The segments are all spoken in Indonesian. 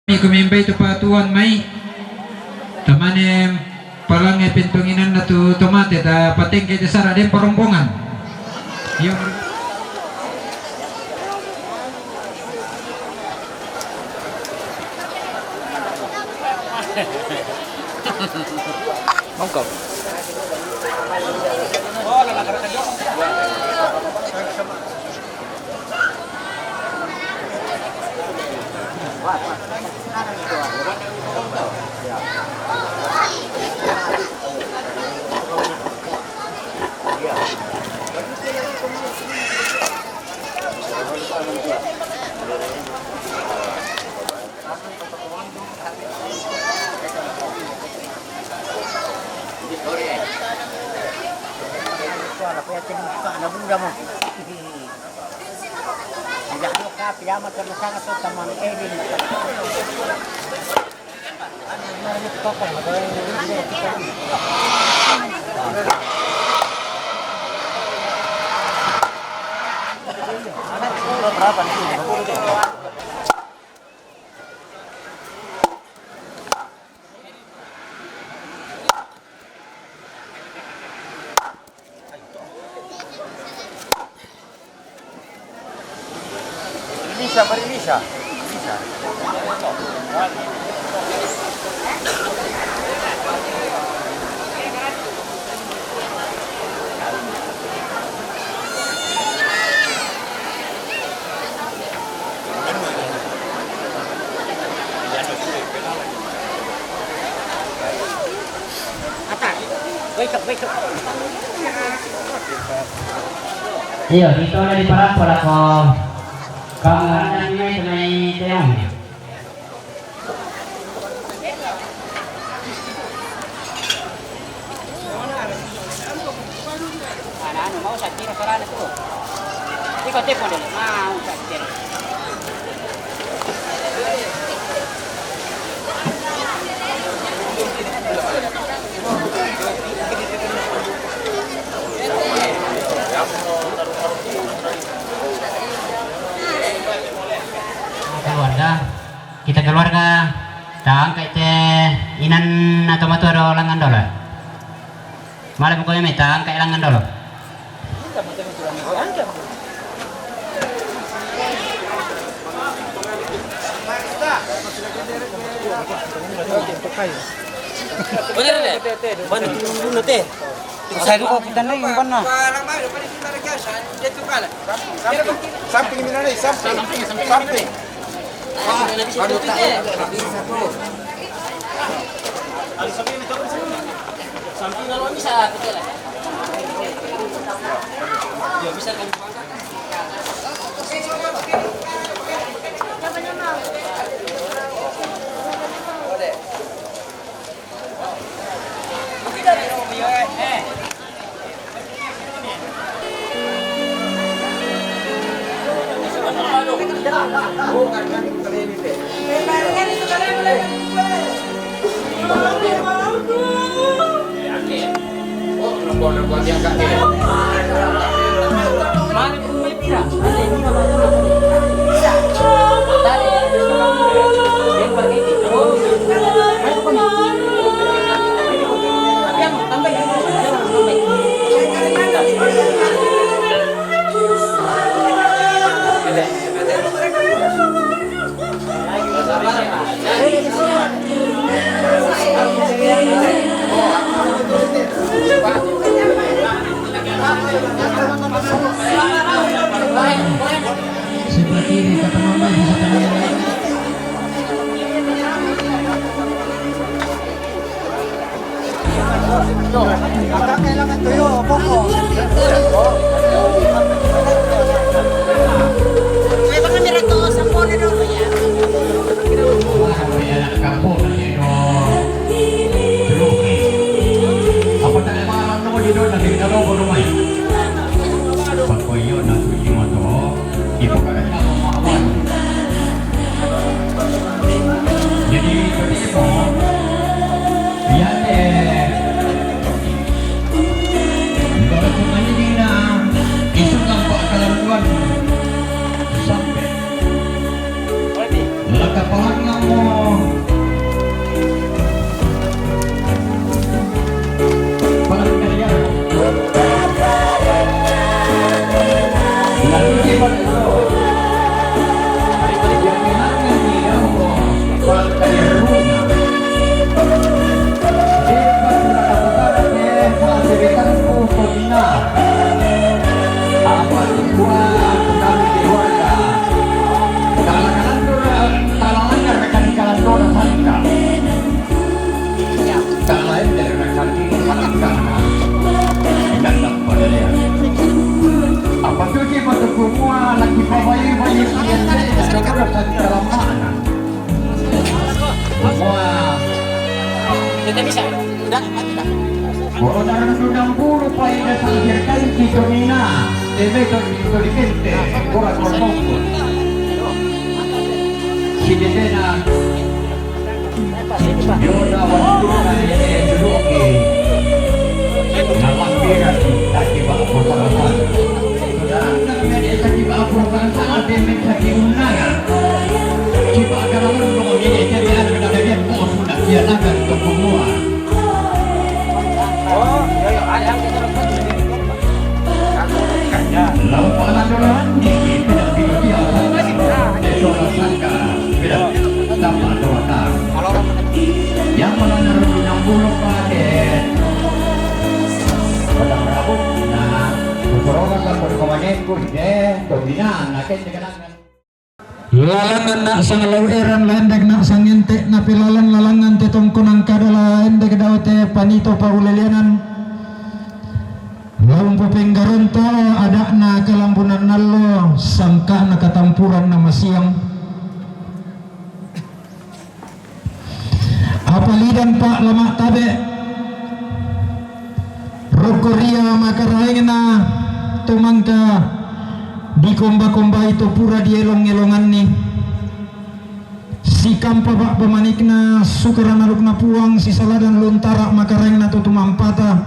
Kumimbay to pa tuan may tamanem palang pintunginan na to tomate ta pating kay sara din parumbungan yung Mongkok. Piyama ka na sana sa tamang edin. Ano ito pa? Marilisa. Wake up. Iyo, dito na di parang pala ko kamuhanan niya ito may tayong. Ano, mau sa tira para na to. Ikaw tepo nila, mau sa tira. Kita keluarga tang kay te inan atau maturo langan dolo. Malam ko may tang kay langan dolo. Bener deh. Ban dulu teh. Saya ko putan na yung ban na. Something minanay, something. Baru tak ya. Samping kalau bisa kecil lah. Ya bisa kan. seperti ini kata mama bisa teman Kakak kailangan tuyo, poko. May baka meron to sa phone na doon ya. kampung ini Teruki apa tak ada malam nama di doa nanti kita bawa rumah pakoyo na tuju atau di pagkain na mahawan Wah, Tidak bisa. Tidak, tidak. orang sudah buru pada sangkirkan kita mina. Debe to dikente, kurang kormoko. Si dedena, yoda waktu kali juruki. Nama kira taki baku sama. Saudara kami taki baku sama demi taki undangan. Coba kalau ngomong ini jadi ada bagian bos sudah dia nagar ke semua. Oh, yo ada yang kita dapat. Lalu pengaturan ini tidak biasa. Seorang sangka tidak dapat doakan. Kalau orang Yang melanggar undang buruk paden. Pada berabuk, nah, berkorban kan berkomanen deh, dominan, nakin dikenangkan. Lalangan nak sang laweran landek nak sang entek na pilalan lalangan te tongkonang kadala endek daw te panito paulelianan laung popenggaronto ada na kelambunan nalo sangka na katampuran na masiang apalidan pak lama tabe rokoria makaraing na tumangka di komba-komba itu pura di elong-elongan nih si kampa bak pemanik na sukaran aluk na puang si saladan luntara makareng na tutumampata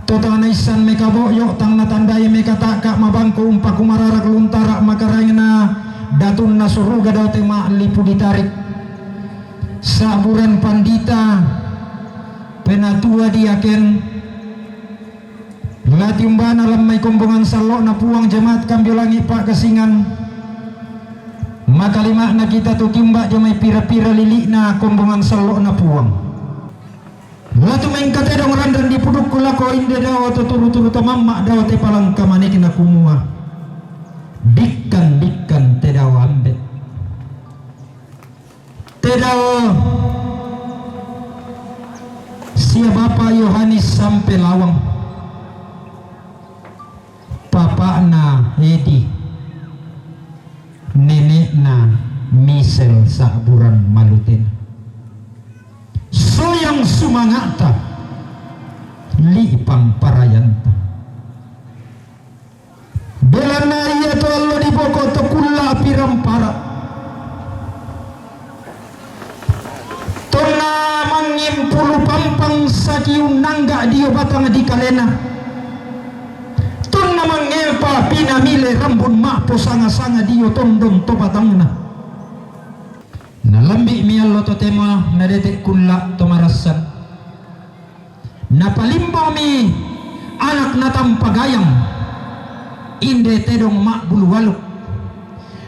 tota naisan meka boyok tang na tandai meka taka mabangko umpa kumararak luntara makareng na datun na suruga daw tema lipu ditarik saburan pandita penatua diaken latiumbana lamay kumbungan salo na puang jemaat kambilangi pak kesingan makalima na kita tu timba jamay pira-pira lili na kumbungan salo na puang latu main katedong randan di puduk kulako inde daw to turu-turu to mamma daw te palang kamanik na kumua dikkan te daw ambet te daw sia Bapak Yohanes sampai lawang papa na Edi nenek na misel saburan malutin soyang sumangata lipang parayanta belana iya to allo di boko to kulla pirampara tona mangimpulu pampang sakiung nangga dio batang di kalena namang ngepa pinamile rambun mak posanga-sanga dio tondong to batangna nalambi miallo to tema nadetek kulla to marasan napalimba mi anak natam pagayang inde tedong mak bulu walu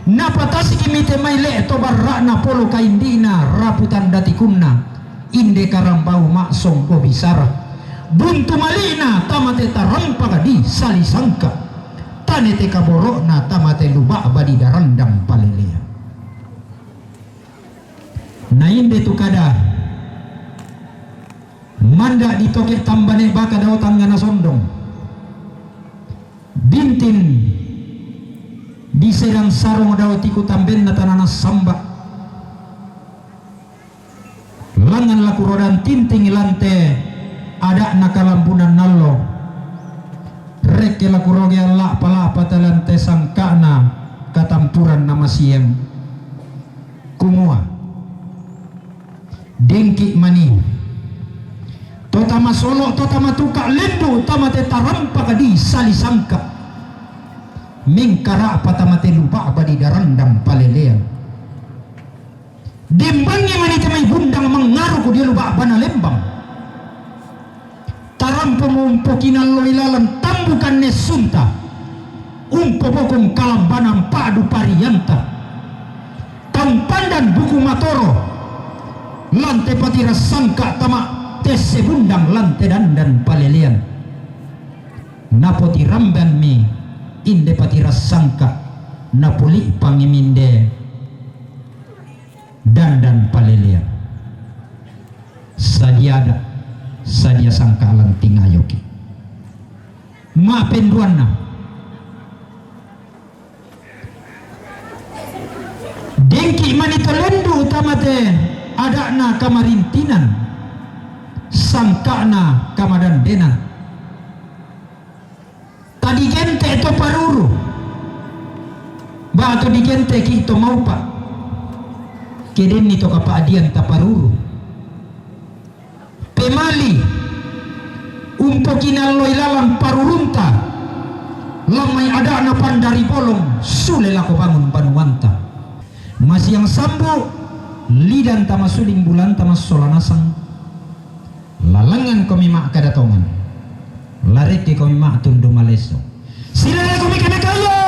napatasi kimite maile to barra na polo kaindina raputan datikunna inde karambau mak songko bisara buntu malina tamate tarampaga di salisangka tanete kaboro na tamate luba abadi darandang palelea na inde tukada manda ditoke tambane baka daw tangana sondong bintin di serang sarong daw tiku tamben na tanana samba langan laku rodan tinting ilante ada nakalambunan nallo rek laku roge Allah pala patalan tesangkana katampuran nama siem kumua dengki mani totama solo totama tuka lendu tamate tarampa di salisangka mingkara patamate lupa abadi darandang palelean dembangi mani temai bundang mengaruh ku dia lupa bana lembang tarampo mumpo kinallo ilalan tambukan nesunta umpo bokong kalambanang padu pariyanta tampandan buku matoro lante patira sangka tama tese bundang lante dandan palelian napoti ramban mi inde patira sangka napuli pangiminde dandan palelian sadiada sadia sangkalan tingayoki ma penduanna dengki manito lendu kamate adakna kamarintinan sangkana kamadandenan tadi gente itu paruru ba to di gente ki to mau pa keden nito kapaadian taparuru pemali umpo kinaloy lalang parurunta lamay ada na pandari bolong sulela ko bangun panuwanta masih yang sambo lidan tamasuling bulan tamas solanasang lalangan kami mak kadatongan larete kami mak tundo maleso sila kami kena kaya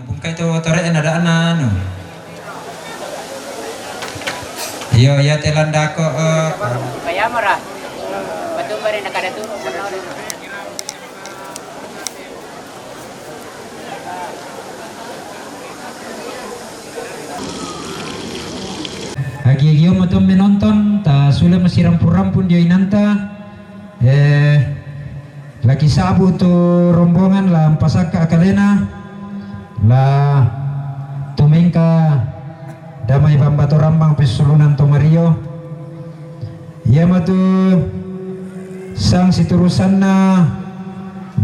kung kaito tore ada anano yo ya telanda ko Kaya mo ra. Bato ba rin nakadaturo mo na rin. Hagi-hagi matom menonton ta sudah masih rampun-rampun dia inanta lagi sabu tu rombongan lah pasaka akalena lah tumengka damai bambato rambang pesulunan to Mario ya matu sang siturusanna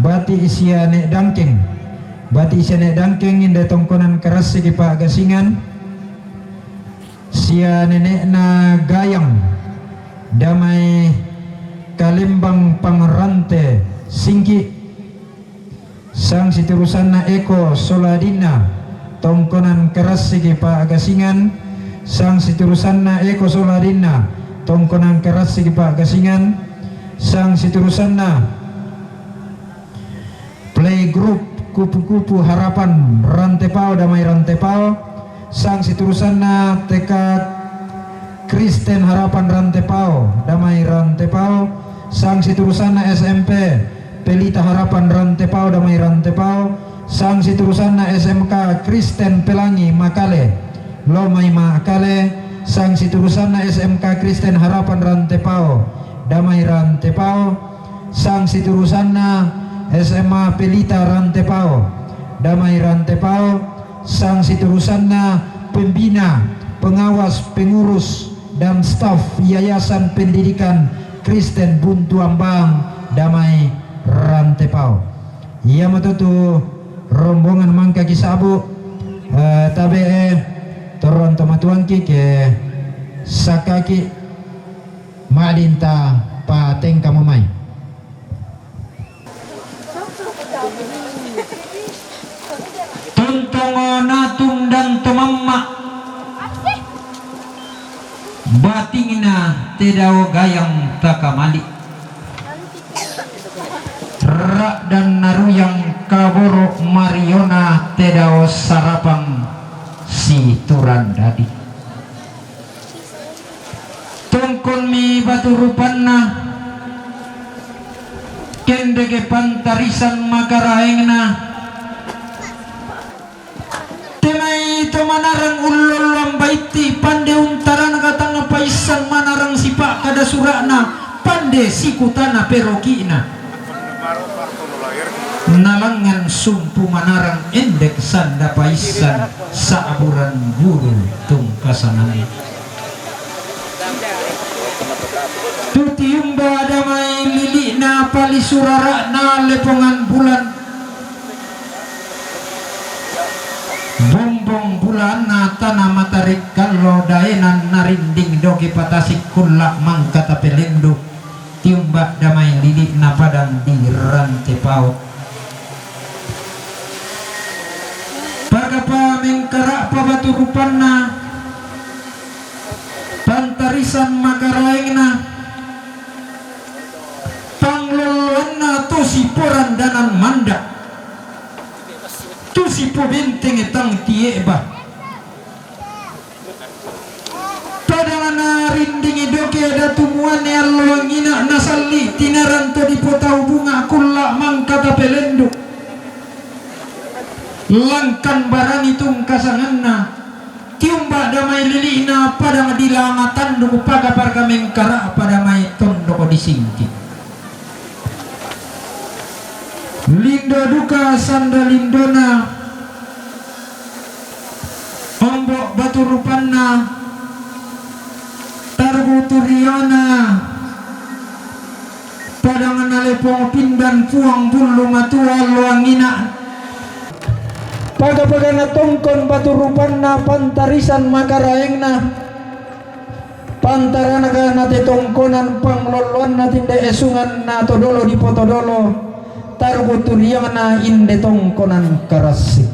bati isiane dangkeng inde tongkonan keras segi Pak Gasingan sia nenek na gayang damai kalimbang pangrante singki sang siturusan na Eko Soladina tongkonan keras segi Pak Gasingan sang siturusan na Eko Soladina tongkonan keras segi Pak Gasingan sang siturusan na playgroup kupu-kupu harapan rantepau damai rantepau sang siturusan na tekad Kristen harapan rantepau damai rantepau sang siturusan na SMP pelita harapan rantepau damai rantepau sang siturusan na SMK Kristen Pelangi Makale Lomai Makale sang siturusan na SMK Kristen harapan rantepau damai rantepau sang siturusan na SMA Pelita rantepau damai rantepau sang siturusan na pembina pengawas pengurus dan staf Yayasan Pendidikan Kristen Buntu Ambang damai rantepau ia matutu rombongan mangka kisabu tabe toron tomatuanki ke sakaki madinta pateng kamamay tuntungonatum dan temamma batingina tedao gayang takamali rak dan naruyang kaboro Mariona tedao sarapang si turandadi tungkon mi batu rupanna kendege pantarisan makaraengna temai to manarang ulol lambaiti pande untaran katang paisan manarang sipak kada surana pande sikutana perokina nalangan sumpu manarang endek sanda paisan saaburan guru tungkasanan tutiumba damai lili na palisurara na lepongan bulan bombong bulan na tanah matarik kalau daenan narinding dogi patasik kulak mangkata pelendo tiumba damai lili na padang di rantepau pagapa mengkarak pabatu rupanna pantarisan makaraengna pangloloanna to siporan danan manda to sipo benteng etang tieba padana rinding doke ada tumuan allo ngina nasalli tinaran to dipotau bunga kulla mangkata pelendo langkan barani tung kasanganna tiumba damai lilina pada dilangatan duku paga parga mengkara pada mai tondoko disingki lindo duka sanda lindona ombok batu rupanna targu turiana padangan alepong pindan puang bulu matua luangina paga-pagana tongkon batu rupanna pantarisan makaraengna pantarana kana te tongkonan pangloluan na tinde esungan na todolo di potodolo targu turiana inde tongkonan karasi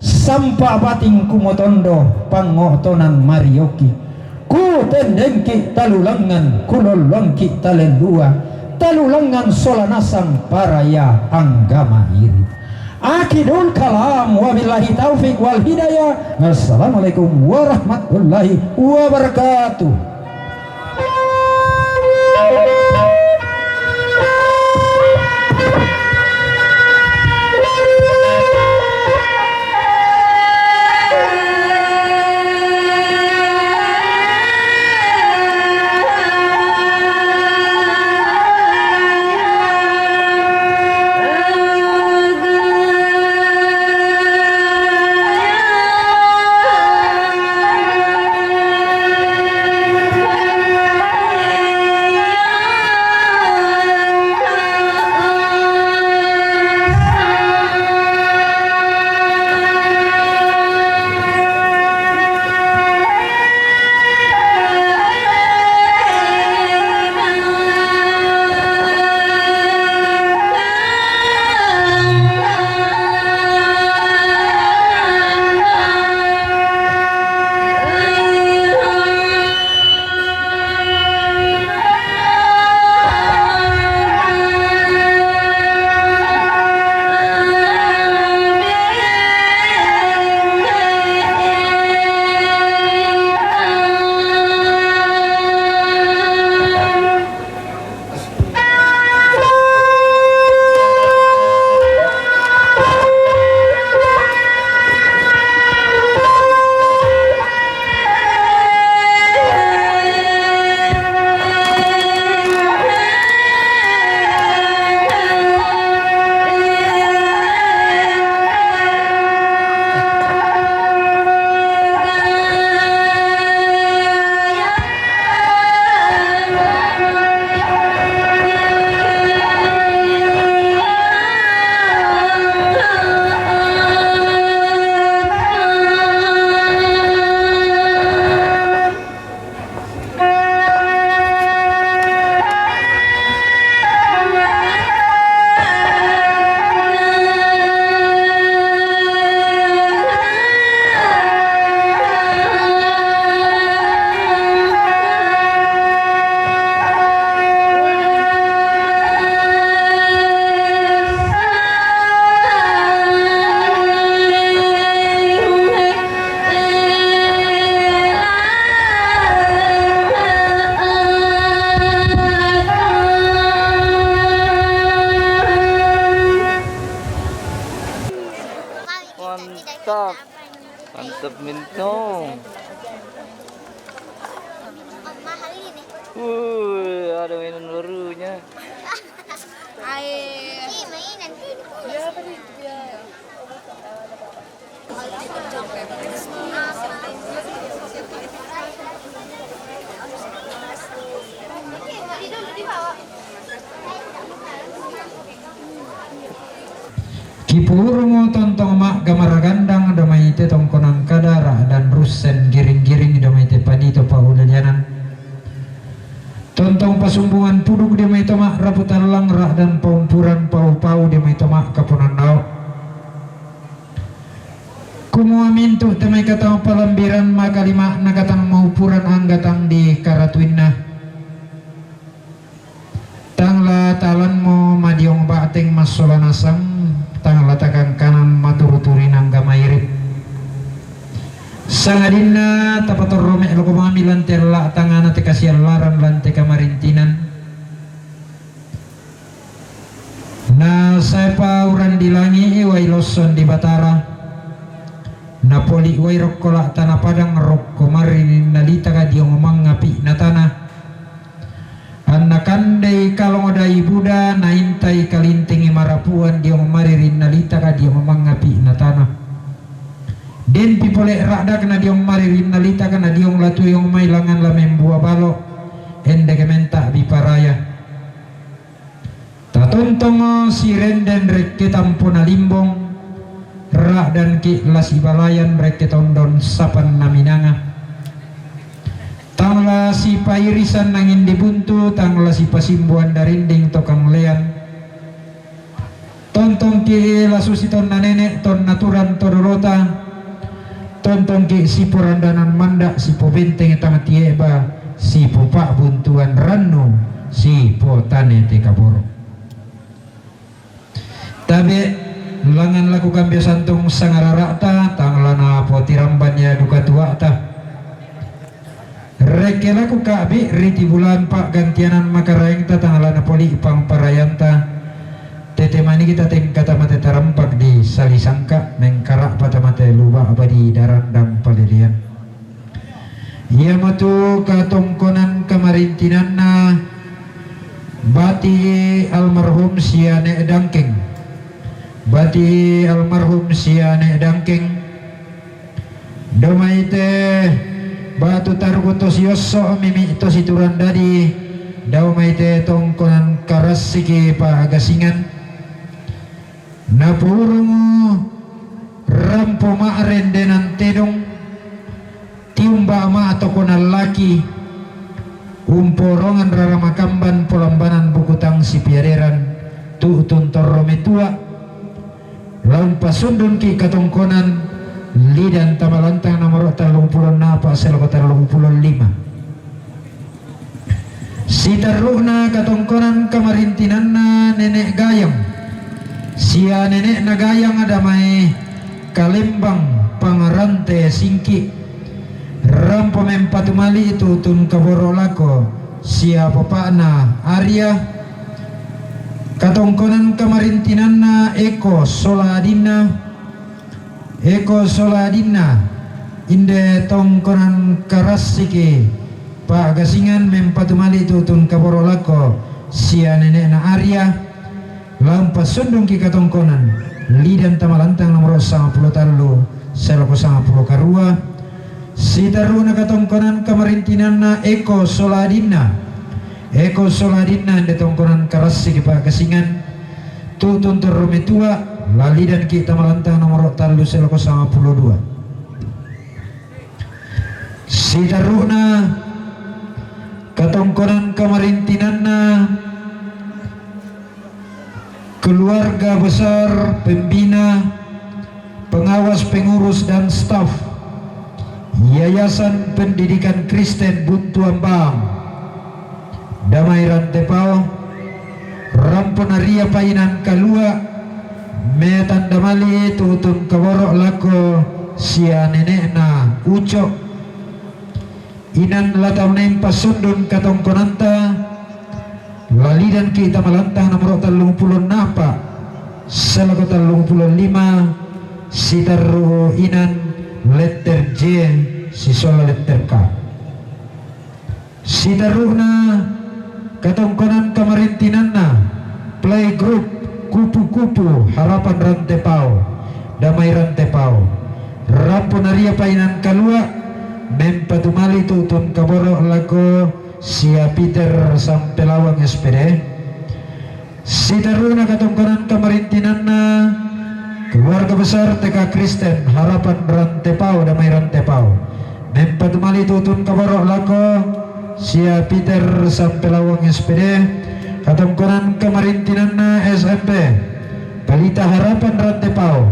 sampa bating kumotondo pangotonan marioki ku tendengki talulangan kulolongki talendua talulangan solanasang paraya anggama iri akidul kalam wabillahi taufiq wal hidayah. Assalamualaikum warahmatullahi wabarakatuh. Mantap. Mantap Mintong. Mahal ini. Ada mainan barunya. Air. Ini mainan. Ya, tadi dia. Kipurungo tontong mak gamar gandang damai te tongkonang kadara dan rusen giring-giring damai te panito paulalianan tontong pasumbungan puduk damai te mak raputan langra dan paumpuran pau-pau damai te mak kapunan nau kumua mintu damai katang palambiran maka lima nakatang maupuran anggatang di karatuinna tangla talanmo madiong bateng masolanasang tang latakan kanan maturuturi nangga mairip sangadina tapator romek loko mamilan terla tangana te kasian laran lante kamarintinan na sapa uran dilangi wailoson di Batara napoli wairok kolak tanah padang rok komarin nalita ka dia ngomong ngapi na tanah annakandai kalongodai Buddha naintai kalintingi marapuan dia memaririn nalita ka dia memangapi na tanah Den pipole rada kana diong mari nalita kana diong latu yung mailangan la membuah balo ende kementa biparaya. Tatontong si renden rek ketampuna limbong ra dan ki lasi balayan rek ketondon sapan naminanga. Tangla si pairisan nangin dibuntu, tangla si pasimbuan darinding tokang lean. Tontong ki lasusi ton na nenek ton naturan todorota. Tontong ki si porandanan manda si po benteng tamatieba si po pak buntuan ranu si po tane te kaboro. Tabe langan laku kambio santung sangararata tangla na po tirambannya duka tua ta. Reke laku kabi riti bulan pak gantianan makaraeng ta tangla na poli pang parayanta. Tete mani kita teng kata mate tarampak di salisangka mengkarak pada mate lubah abadi darandang palilian. Ia matu katongkonan kamarintinan na bati almarhum siane dangking. Bati almarhum siane dangking. Domaite batu targutos yoso mimi to situran dadi. Domaite tongkonan karas siki pa agasingan. Napurungu rampo maaren denan tedong tiumba ama atau konal laki umporongan raramakamban polambanan bukutang si piareran tuutun torrometua laun pasundun ki katongkonan lidan tamalantang nomor 30 napa seloko 35 si taruhna katongkonan kamarintinanna nenek gayam. Sia nenek nagayang ada mai kalembang pangarante singki rampo mempatumali itu tun kaboro lako sia papana Arya katongkonan kamarintinanna Eko Soladina inde tongkonan karasiki pa gasingan mempatumali itu tun kaboro lako sia nenek na Arya lampas sundung ki katongkonan lidan tamalantang nomor 50 talu seloko 50 karua si taruna katongkonan kamarintinanna Eko Soladina de tongkonan karasi ki pagasingan tutun terrumetua lalidan ki tamalantang nomor talu seloko 52 si taruna katongkonan kamarintinanna keluarga besar, pembina, pengawas, pengurus dan staf Yayasan Pendidikan Kristen Buntu Ambang Damai Rantepao Ramponaria Painan Kalua Metan Damali tutun kaborok lako sia nenekna ucok inan latau nempas sundun katongkonanta lalidan kita malantang nomor 30 napa selako 35 sitaru inan letter J sisola letter K sitaruna katongkonan kamarintinanna playgroup kupu-kupu harapan Rantepao Damai Rantepao Ramponaria Painan Kalua mempatumali tutun kaboro lako sia Peter Sampelawang SPD si taruna katongkonan kamarintinanna keluarga besar TK Kristen Harapan Rantepao Damai Rantepao mempatumali tutun kabarok lako sia Peter Sampelawang SPD katongkonan kamarintinanna SMP Pelita Harapan Rantepao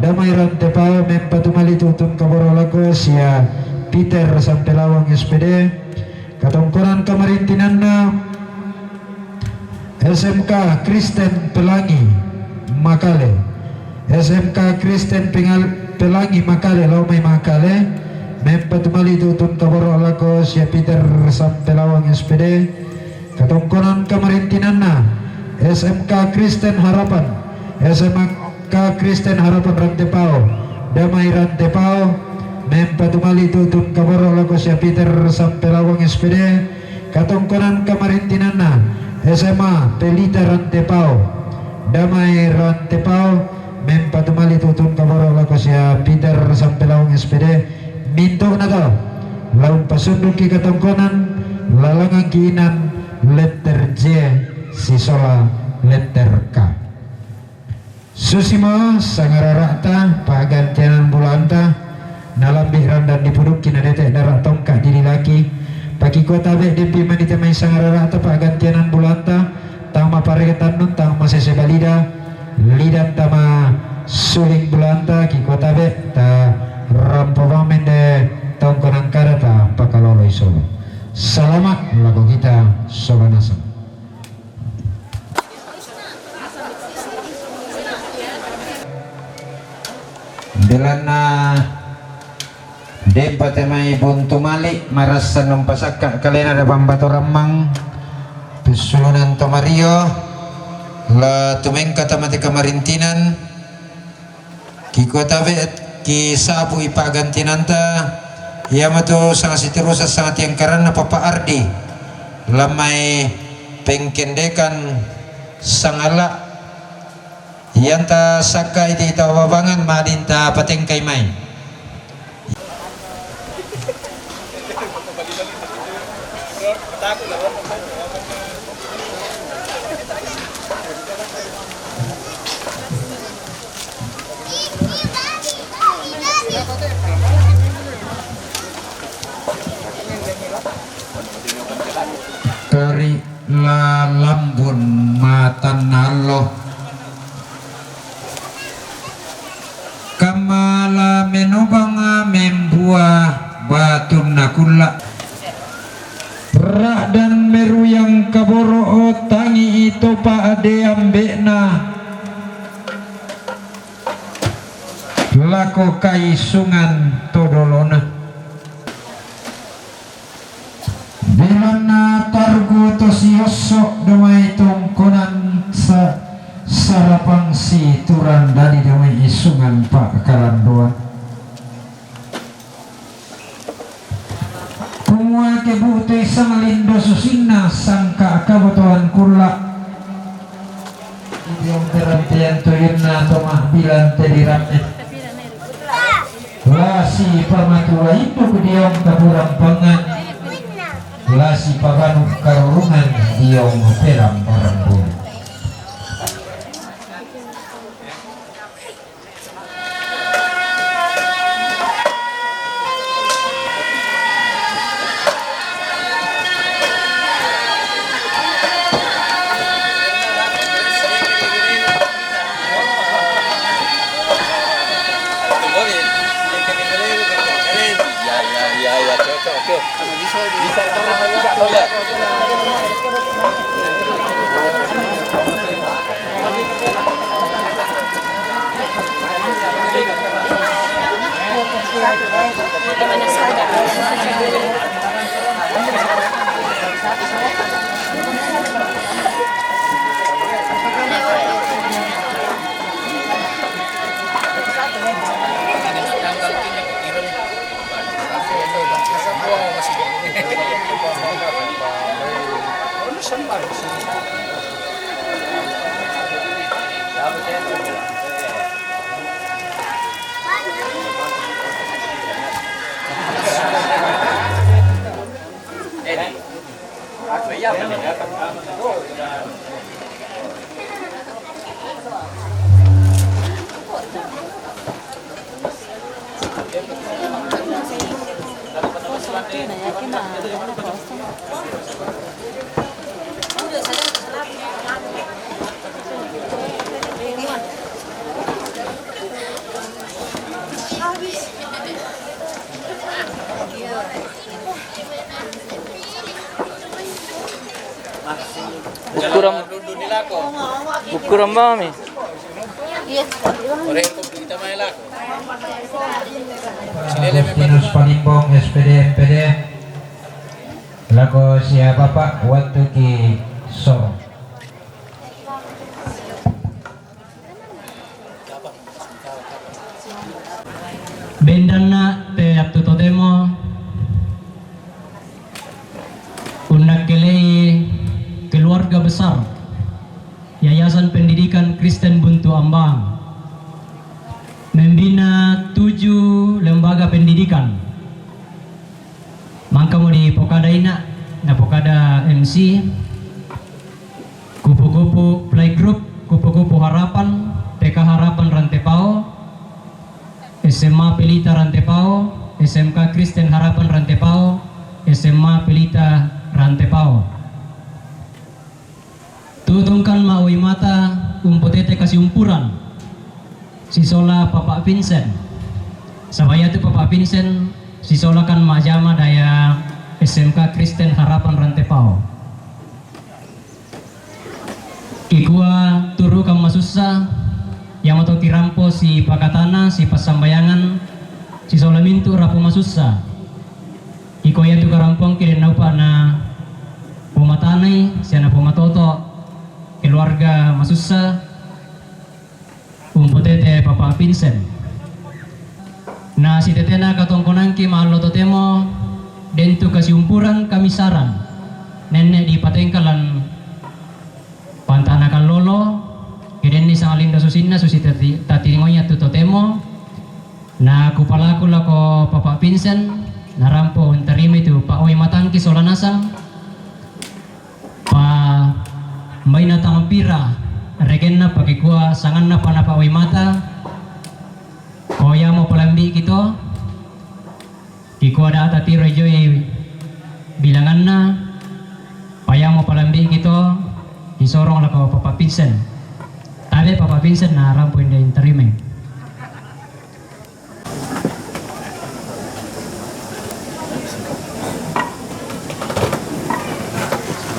Damai Rantepao mempatumali tutun kabarok lako sia Peter Sampelawang SPD katongkonan kamarintinanna SMK Kristen Pelangi Makale SMK Kristen Pelangi Makale Laumai Makale mempatumali tutun kaboro lako sia Peter Sampelawang SPD katongkonan kamarintinanna SMK Kristen Harapan SMK Kristen Harapan Rantepao Damai Rantepao mempatumali tutun kaboro lako sia Peter Sampelawang SPD katongkonan kamarintinanna SMA Pelita Rantepao Damai Rantepao mempatumali tutun kaboro lako sia Peter Sampelawang pasunduk ki katongkonan lalangang kiinan letter J sisola letter K. Susimo sangararata pagantianan bulanta nalambih randan dipuduk kina detek darak tongkak diri laki pagi kota be dempi manita main sangararata pagantianan bulanta tama paregetan nun tama sese balida lidan tama suling bulanta ki kota be ta rampo wamen de tongkonan karata pakalolo isolo. Selamat lagu kita sobanasa. Delana dempate mai buntu malik marasan numpasaka kalian ada pambato ramang pisulunan tomario la tumeng kata mati kamarintinan ki kota bet ki sapu ipagantinanta ya mato sangat sitirusa sangat yang karena papa ardi lamai pengkendekan sangala yanta sakai di tawabangan madinta patengkai mai kari la lambun matan nalo kamala menubanga membuah batu nakula berak dan meru yang kaboro tangi itu pak ade ambekna lako kaisungan todolona bilana targu tosiosok domai tongkonan sarapang si turan dari domai isungan pak karandoan kumua kebutuh sang lindo susina sangka kabutuhan kula idiom terantian tuyuna tomah bilan tediramnya lasi pamatua itu kudiom kaburang pangan lasi paganu karurungan diom peram parambun Bukuram ba kami? Agustinus Palimbong SPD MPD lagu siapa pak waktu ki so Bendana te aptutodemo unakkelei keluarga besar Yayasan Pendidikan Kristen Buntu Ambang membina 7 lembaga pendidikan Mangka mo di pokada ina na pokada MC kupu-kupu playgroup, kupu-kupu harapan, TK Harapan Rantepao, SMA Pelita Rantepao, SMK Kristen Harapan Rantepao, SMA Pelita Rantepao. Tutungkan maui mata umpotete kasih umpuran sisola Papa Vincent. Sabaya tu Papa Vincent sisola kan majama daya SMK Kristen Harapan Rantepao. Ikua turu kam masusa yang mau kirampo si pakatana si pasambayangan si solamintu rapu masusa. Iko ya tu karampong kiri naupa na pomatanay siya na pomatoto keluarga masusa umpotete Papa Vincent. Na si tetena katongkonan ki mahalo totemo dentu kasih umpuran kami saran nenek di patengkalan pantana kalolo keden ni sang alinda susinna susi tatingonya tu totemo na kupalaku lako Papa Vincent narampo terima itu Pak Oi matangki solanasang pa may natang pira regen na pakikua sangan na pa Oi mata koya mo palambi kito kikua da tati rejoy bilangan na paya mo palambi kito isorong lako Papa Vincent. Tabe Papa Vincent na rampo inda interime.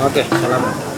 Oke, selamat.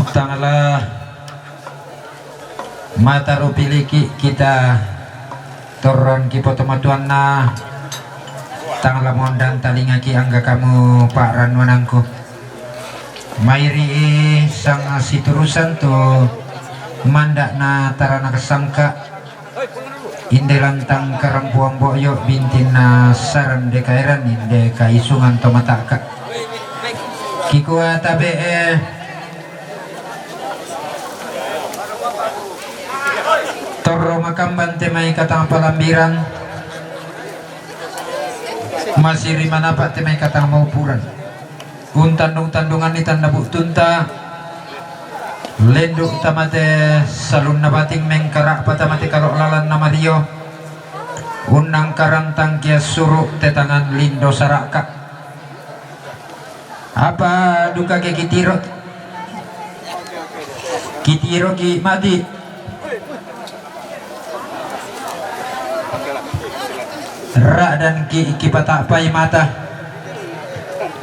Tangala mata rupiliki kita turun ki potomatuan na tangala mondang talingaki angga kamu Pak Ranwanangku mairi sang siturusan tu mandak na tarana kesangka inde lantang karang buang boyo bintin na saran de kairan inde kaisungan tomataka kikua tabe Toro makamban temay katang palambiran masiri manapat temay katang maupuran untandung-tandungan ni tanda buktunta lenduk tamate salun na bating mengkarak patamate kalok lalan na Mario unang karantang kia suruk tetangan lindo saraka apa duka ke kitiro ki mati rak dan ki patapai mata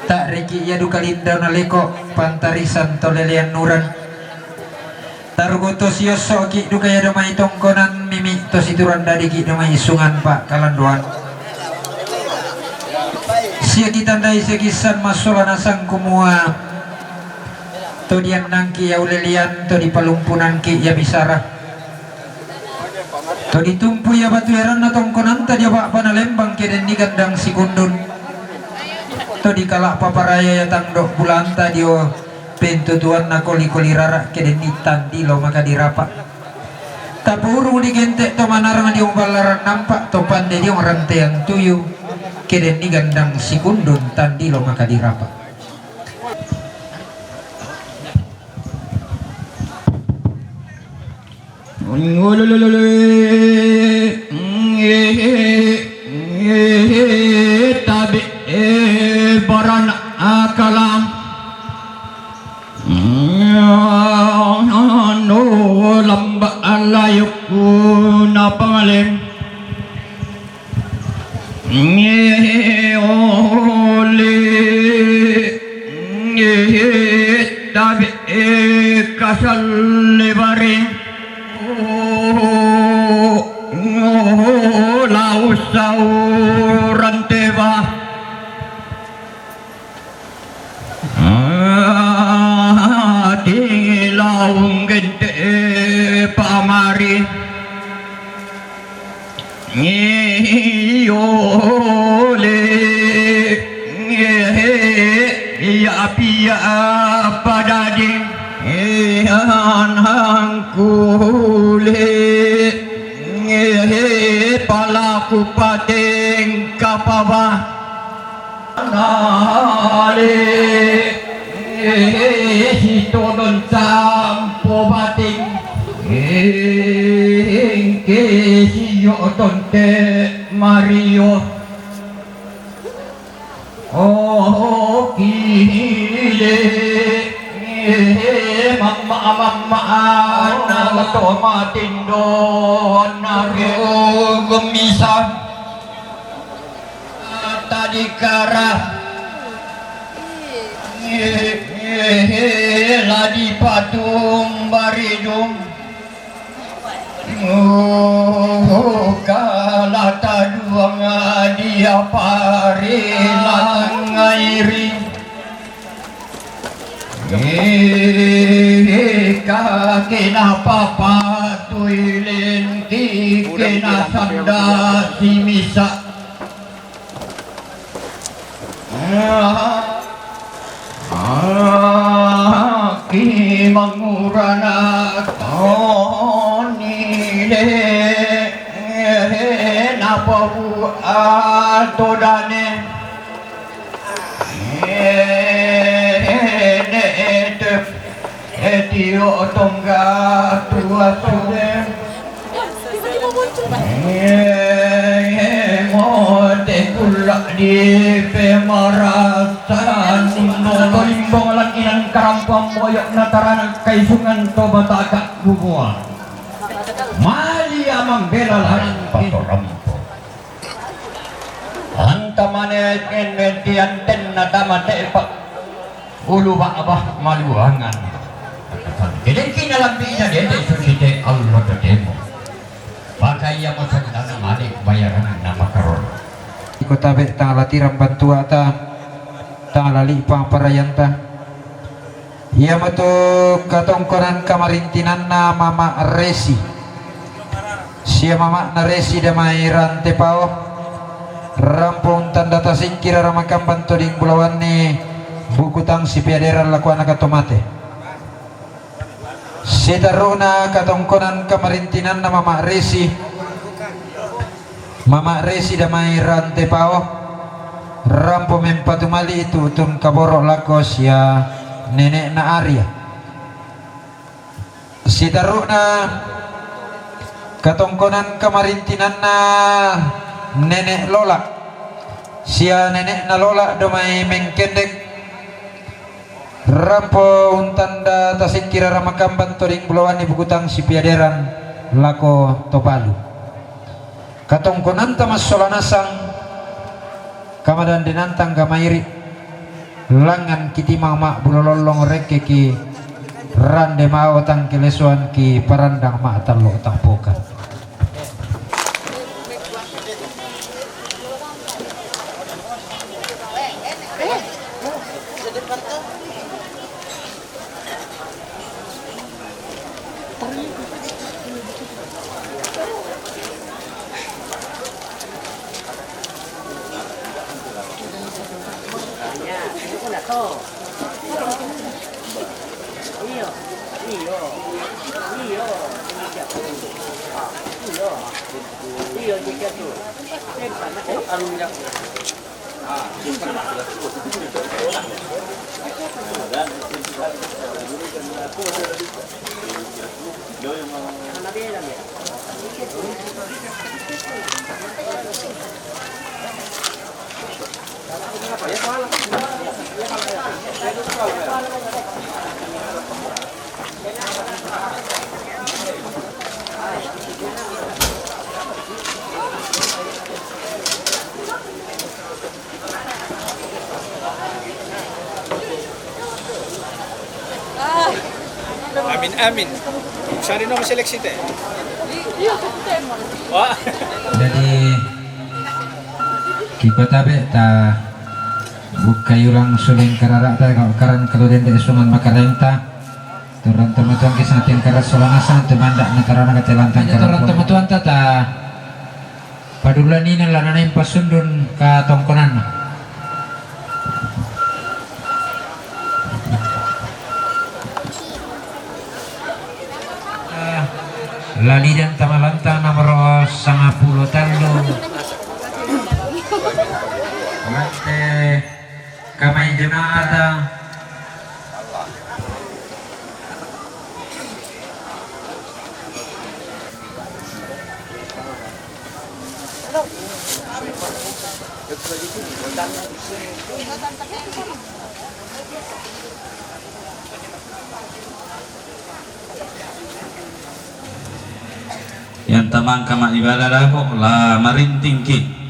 tak reki ya duka linda naleko pantarisan tolelian nuran tarugotos yoso ki duka ya domai tongkonan mimi tos ituran dari ki domai sungan Pak kalanduan sia kitandai sekisan masola nasang kumua to dian nangki ya ulelian to di palumpunan ki ya bisara to ditumpu ya batu heran na tongkonan tadi Pak panalembang keden di gandang si kundun to di kalak paparaya ya tangdok bulan tadi pintu tuan na koli rara keden di tandilo maka dirapak tapuru di gentek to manarang di umbalaran nampak to pande di rantean tuyu keden di gandang si kundun tandilo maka dirapak tabi baran kalam no tabi kasal lebare laus sauran teba laung gente pamari ngiyole ya pia padadi hangkule palaku pateng kapaba nale hitodon sampo bating ke siyo tonte Mario oh kile mama anak to matindon nare gemisa tadi kara ladi patung baridum kala taduang dia parilang ngairi kakena papa tuilin kikena sanda si misa ki mangurana nile napabu atodane etio tongga tua sude mote kulak di pemarasan limbong lan inan karampang boyok nataran kaisungan toba takak gubuan malia membela lan patorampo antamane mentian ten nadamate pak ulu abah maluangan jadi kinalampinya dia susite Allah tetemo pakai yang masalah malik bayaran nama karon ikut tabe tangala tiram bantua ta tangala lipa parayanta ia matu katongkonan kamarintinan na mama resi sia mama na resi damai rante pao rampung tanda tasingkira ramakam bantu ding bulawan ni bukutang si piaderan lakuan akatomate sitaruna katongkonan kamarintinan na mama resi damai rante pao rampo mempatumali itu utun kaborok lakos ya nenek na Arya sitaruna katongkonan kamarintinan na nenek Lola sia nenek na Lola damai mengkendek rampo untanda tasingkira ramakam bantoring bulawan ibu kutang si piaderan lako topalu katongkonan tamas solanasang kamadan dinantang gamairi langan kiti mama bulololong reke ki rande mau tang kilesuan ki parandang ma talo tak pokan amin. Sari no seleksi teh. Wah. Jadi kita tabe ta buka yulang suling karara ta karan keluden de sungan makarenta turun teman-teman kisah tin karas solanasan temandak natarana katelantang turun teman-teman ta padulan ini lanana yang pasundun ka tongkonan lali dan tamalanta nomor 90 talo Lante kamay jemaah yang tamang kama ibadah dako la marinting ki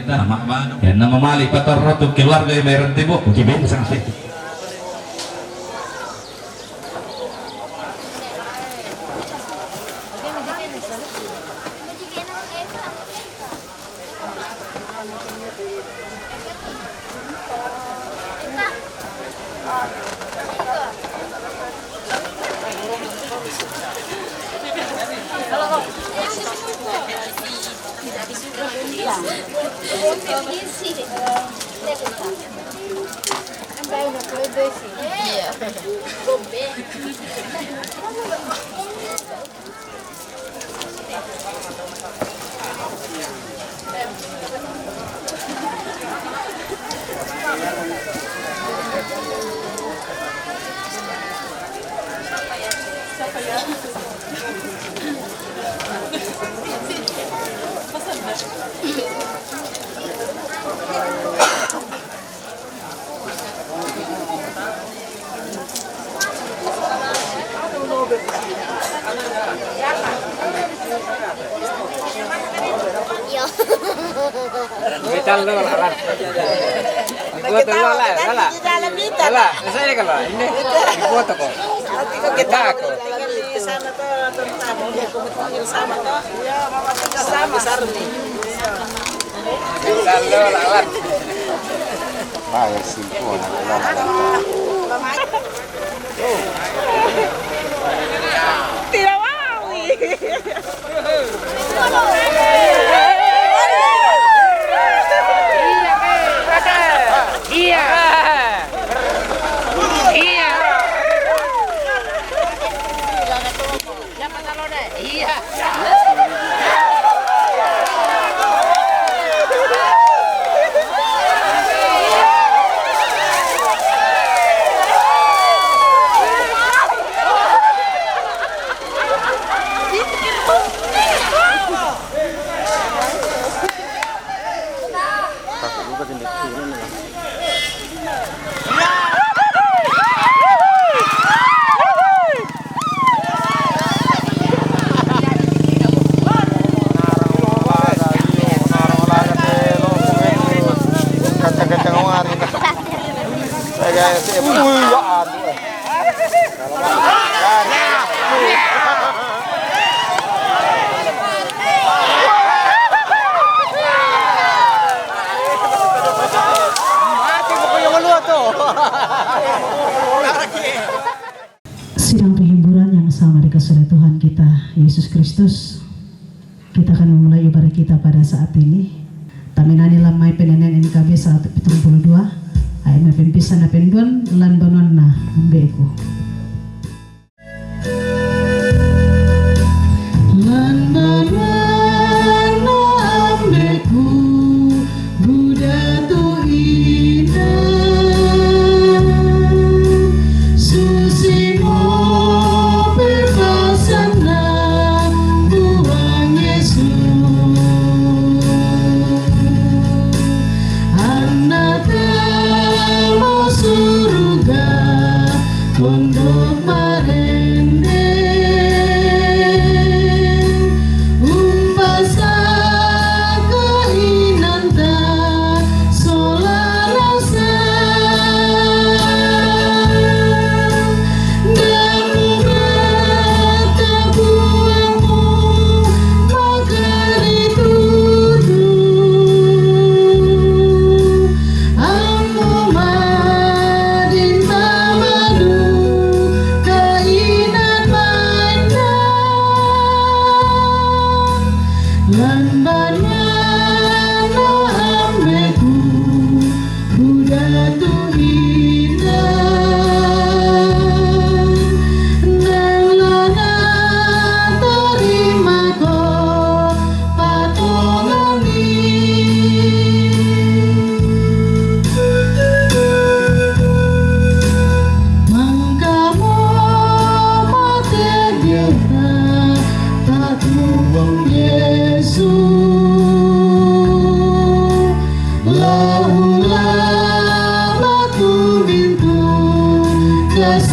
nama mana ya nama mali pator rotu keluarga yang bayar tibo kibin sanksi Metal lo lah. Buat lo lah. Lah, saya kalau ini buat aku. Kita aku. Sana to tentang dia komitmen sama to. Ya, mama kita sama besar nih. Metal lo lah. Bayar simpul Tidak mau. Iya. Iya. Siapa tahu deh? Iya. Sidang penghiburan yang sama dikasihi Tuhan kita Yesus Kristus, kita akan memulai ibadah kita pada saat ini. Taminani lamai penenen NKB 172 ayat pempisan penduan lan banonna ambeku lan banonna ambeku buda tu indah susimo bebasana Tuhan Yesus anak telo surga pondok marende umpasa kainanta solarasa dan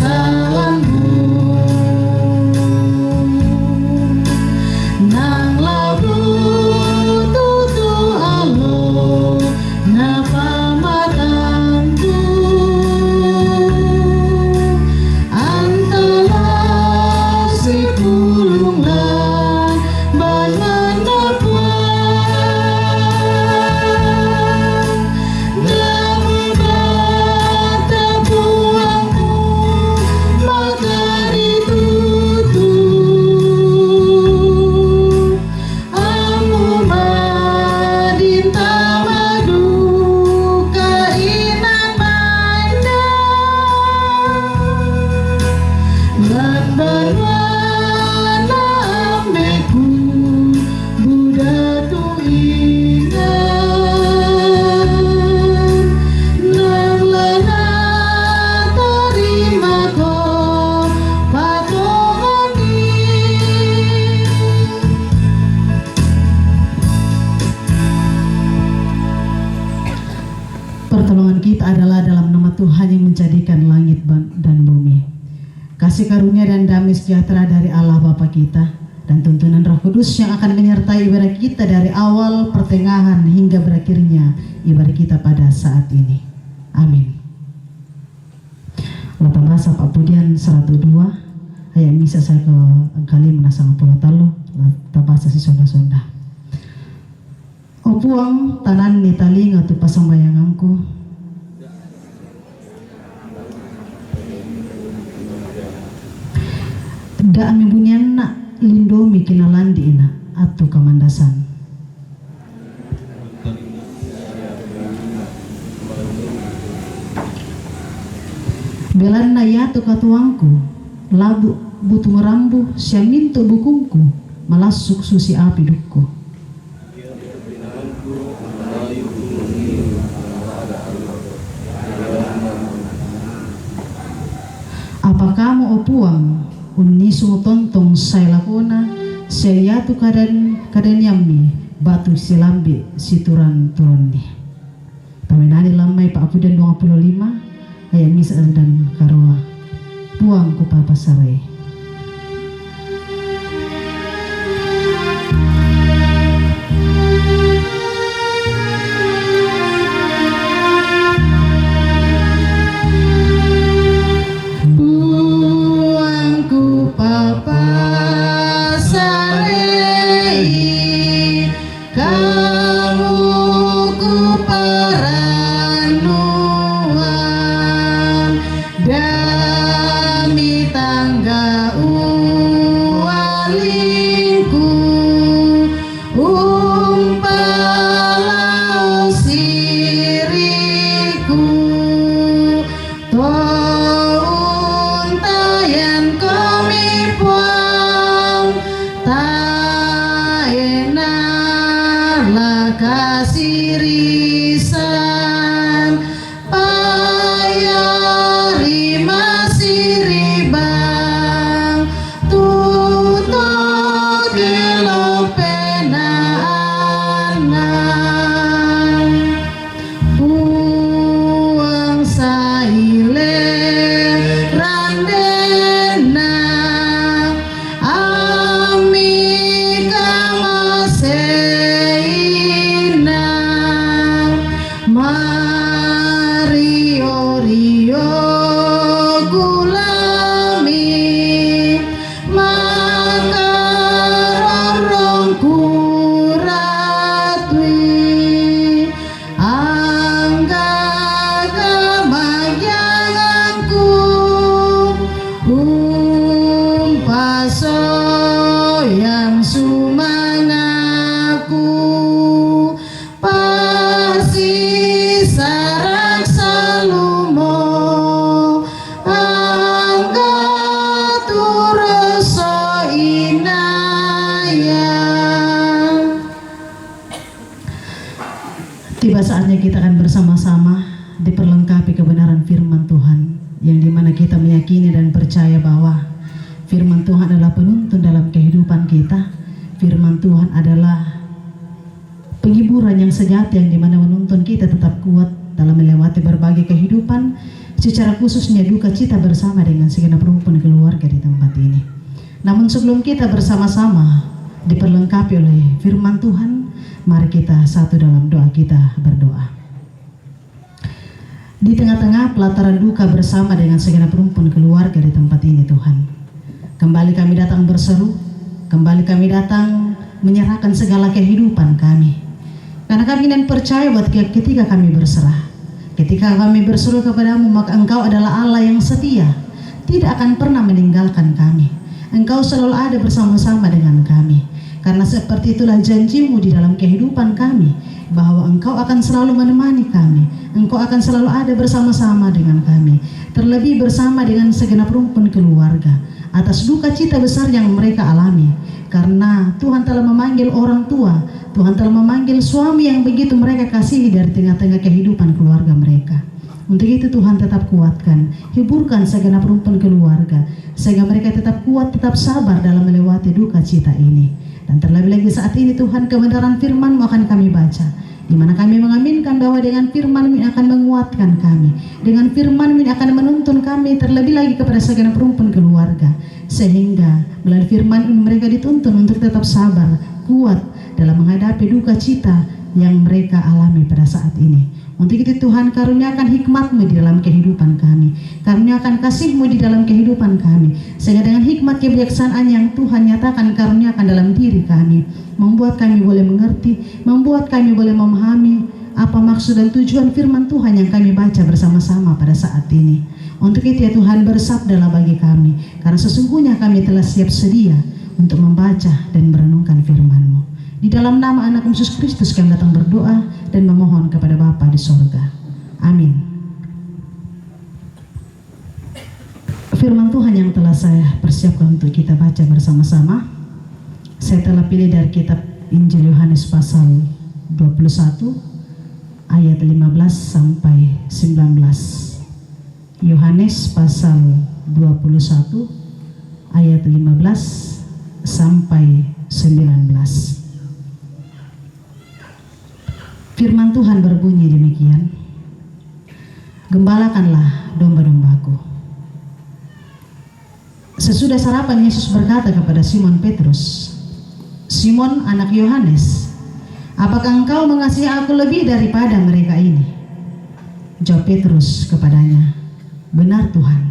salanmu nang labu tutu alo napa matantu antara si pulung lan bangan Pertolongan kita adalah dalam nama Tuhan yang menjadikan langit dan bumi. Kasih karunia dan damai sejahtera dari Allah Bapa kita dan tuntunan Roh Kudus yang akan menyertai ibadah kita dari awal, pertengahan hingga berakhirnya ibadah kita pada saat ini. Amin. Lata bahasa Pak Pudian 102 ayat misa saya ke kali menasang pulau talo lata bahasa si sonda-sonda. Opuang tanan ni talinga tu pasambayanganku da ami bunyan nak lindomi kinalandi ina atau kamandasan belan na ya tu katuangku labu butu merambu siaminto bukungku malasuk susi api dukku. Apa kamu opuang unisu tontong saya lakona saya tu kaden yami batu silambi situran turuni. Taminani lamai Pak Pudian 25 ayat misa dan karoa puang ku papa sarai. Tiba saatnya kita akan bersama-sama diperlengkapi kebenaran firman Tuhan, yang dimana kita meyakini dan percaya bahwa firman Tuhan adalah penuntun dalam kehidupan kita. Firman Tuhan adalah penghiburan yang sejati, yang dimana menuntun kita tetap kuat dalam melewati berbagai kehidupan. secara khususnya duka cita bersama dengan segenap rumpun keluarga di tempat ini. Namun sebelum kita bersama-sama diperlengkapi oleh firman Tuhan, mari kita satu dalam doa kita berdoa. Di tengah-tengah pelataran duka bersama dengan segenap rumpun keluarga di tempat ini, Tuhan, kembali kami datang berseru, kembali kami datang menyerahkan segala kehidupan kami, karena kami dan percaya bahwa ketika kami berserah, ketika kami berseru kepadamu, maka Engkau adalah Allah yang setia, tidak akan pernah meninggalkan kami. Engkau selalu ada bersama-sama dengan kami, karena seperti itulah janjimu di dalam kehidupan kami, bahwa Engkau akan selalu menemani kami, Engkau akan selalu ada bersama-sama dengan kami, terlebih bersama dengan segenap rumpun keluarga, atas duka cita besar yang mereka alami, karena Tuhan telah memanggil orang tua, Tuhan telah memanggil suami yang begitu mereka kasihi dari tengah-tengah kehidupan keluarga mereka. Untuk itu Tuhan tetap kuatkan, hiburkan segenap rumpun keluarga, sehingga mereka tetap kuat, tetap sabar dalam melewati duka cita ini. Dan terlebih lagi saat ini Tuhan, kebenaran firman-Mu akan kami baca, di mana kami mengaminkan bahwa dengan firman-Mu akan menguatkan kami, dengan firman-Mu akan menuntun kami terlebih lagi kepada segenap rumpun keluarga, sehingga melalui firman ini mereka dituntun untuk tetap sabar, kuat dalam menghadapi duka cita yang mereka alami pada saat ini. Untuk itu Tuhan, karuniakan hikmat-Mu di dalam kehidupan kami, karuniakan kasih-Mu di dalam kehidupan kami, sehingga dengan hikmat kebijaksanaan yang Tuhan nyatakan karuniakan dalam diri kami, membuat kami boleh mengerti, membuat kami boleh memahami apa maksud dan tujuan firman Tuhan yang kami baca bersama-sama pada saat ini. Untuk itu ya Tuhan, bersabdalah bagi kami, karena sesungguhnya kami telah siap sedia untuk membaca dan merenungkan firman-Mu. Di dalam nama anak Yesus Kristus kami datang berdoa dan memohon kepada Bapa di sorga. Amin. Firman Tuhan yang telah saya persiapkan untuk kita baca bersama-sama, saya telah pilih dari kitab Injil Yohanes pasal 21 ayat 15 sampai 19. Yohanes pasal 21 ayat 15 sampai 19. Firman Tuhan berbunyi demikian, "Gembalakanlah domba-dombaku." Sesudah sarapan, Yesus berkata kepada Simon Petrus, "Simon anak Yohanes, apakah engkau mengasihi aku lebih daripada mereka ini?" Jawab Petrus kepadanya, "Benar Tuhan,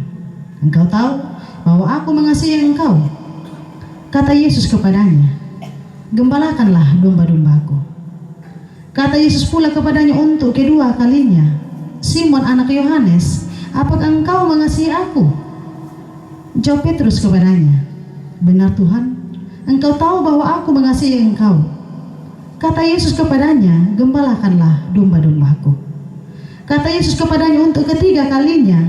Engkau tahu bahwa aku mengasihi engkau." Kata Yesus kepadanya, "Gembalakanlah domba-dombaku." Kata Yesus pula kepadanya untuk kedua kalinya, "Simon anak Yohanes, apakah engkau mengasihi aku?" Jawab Petrus kepadanya, "Benar Tuhan, Engkau tahu bahwa aku mengasihi engkau." Kata Yesus kepadanya, "Gembalakanlah domba-dombaku." Kata Yesus kepadanya untuk ketiga kalinya,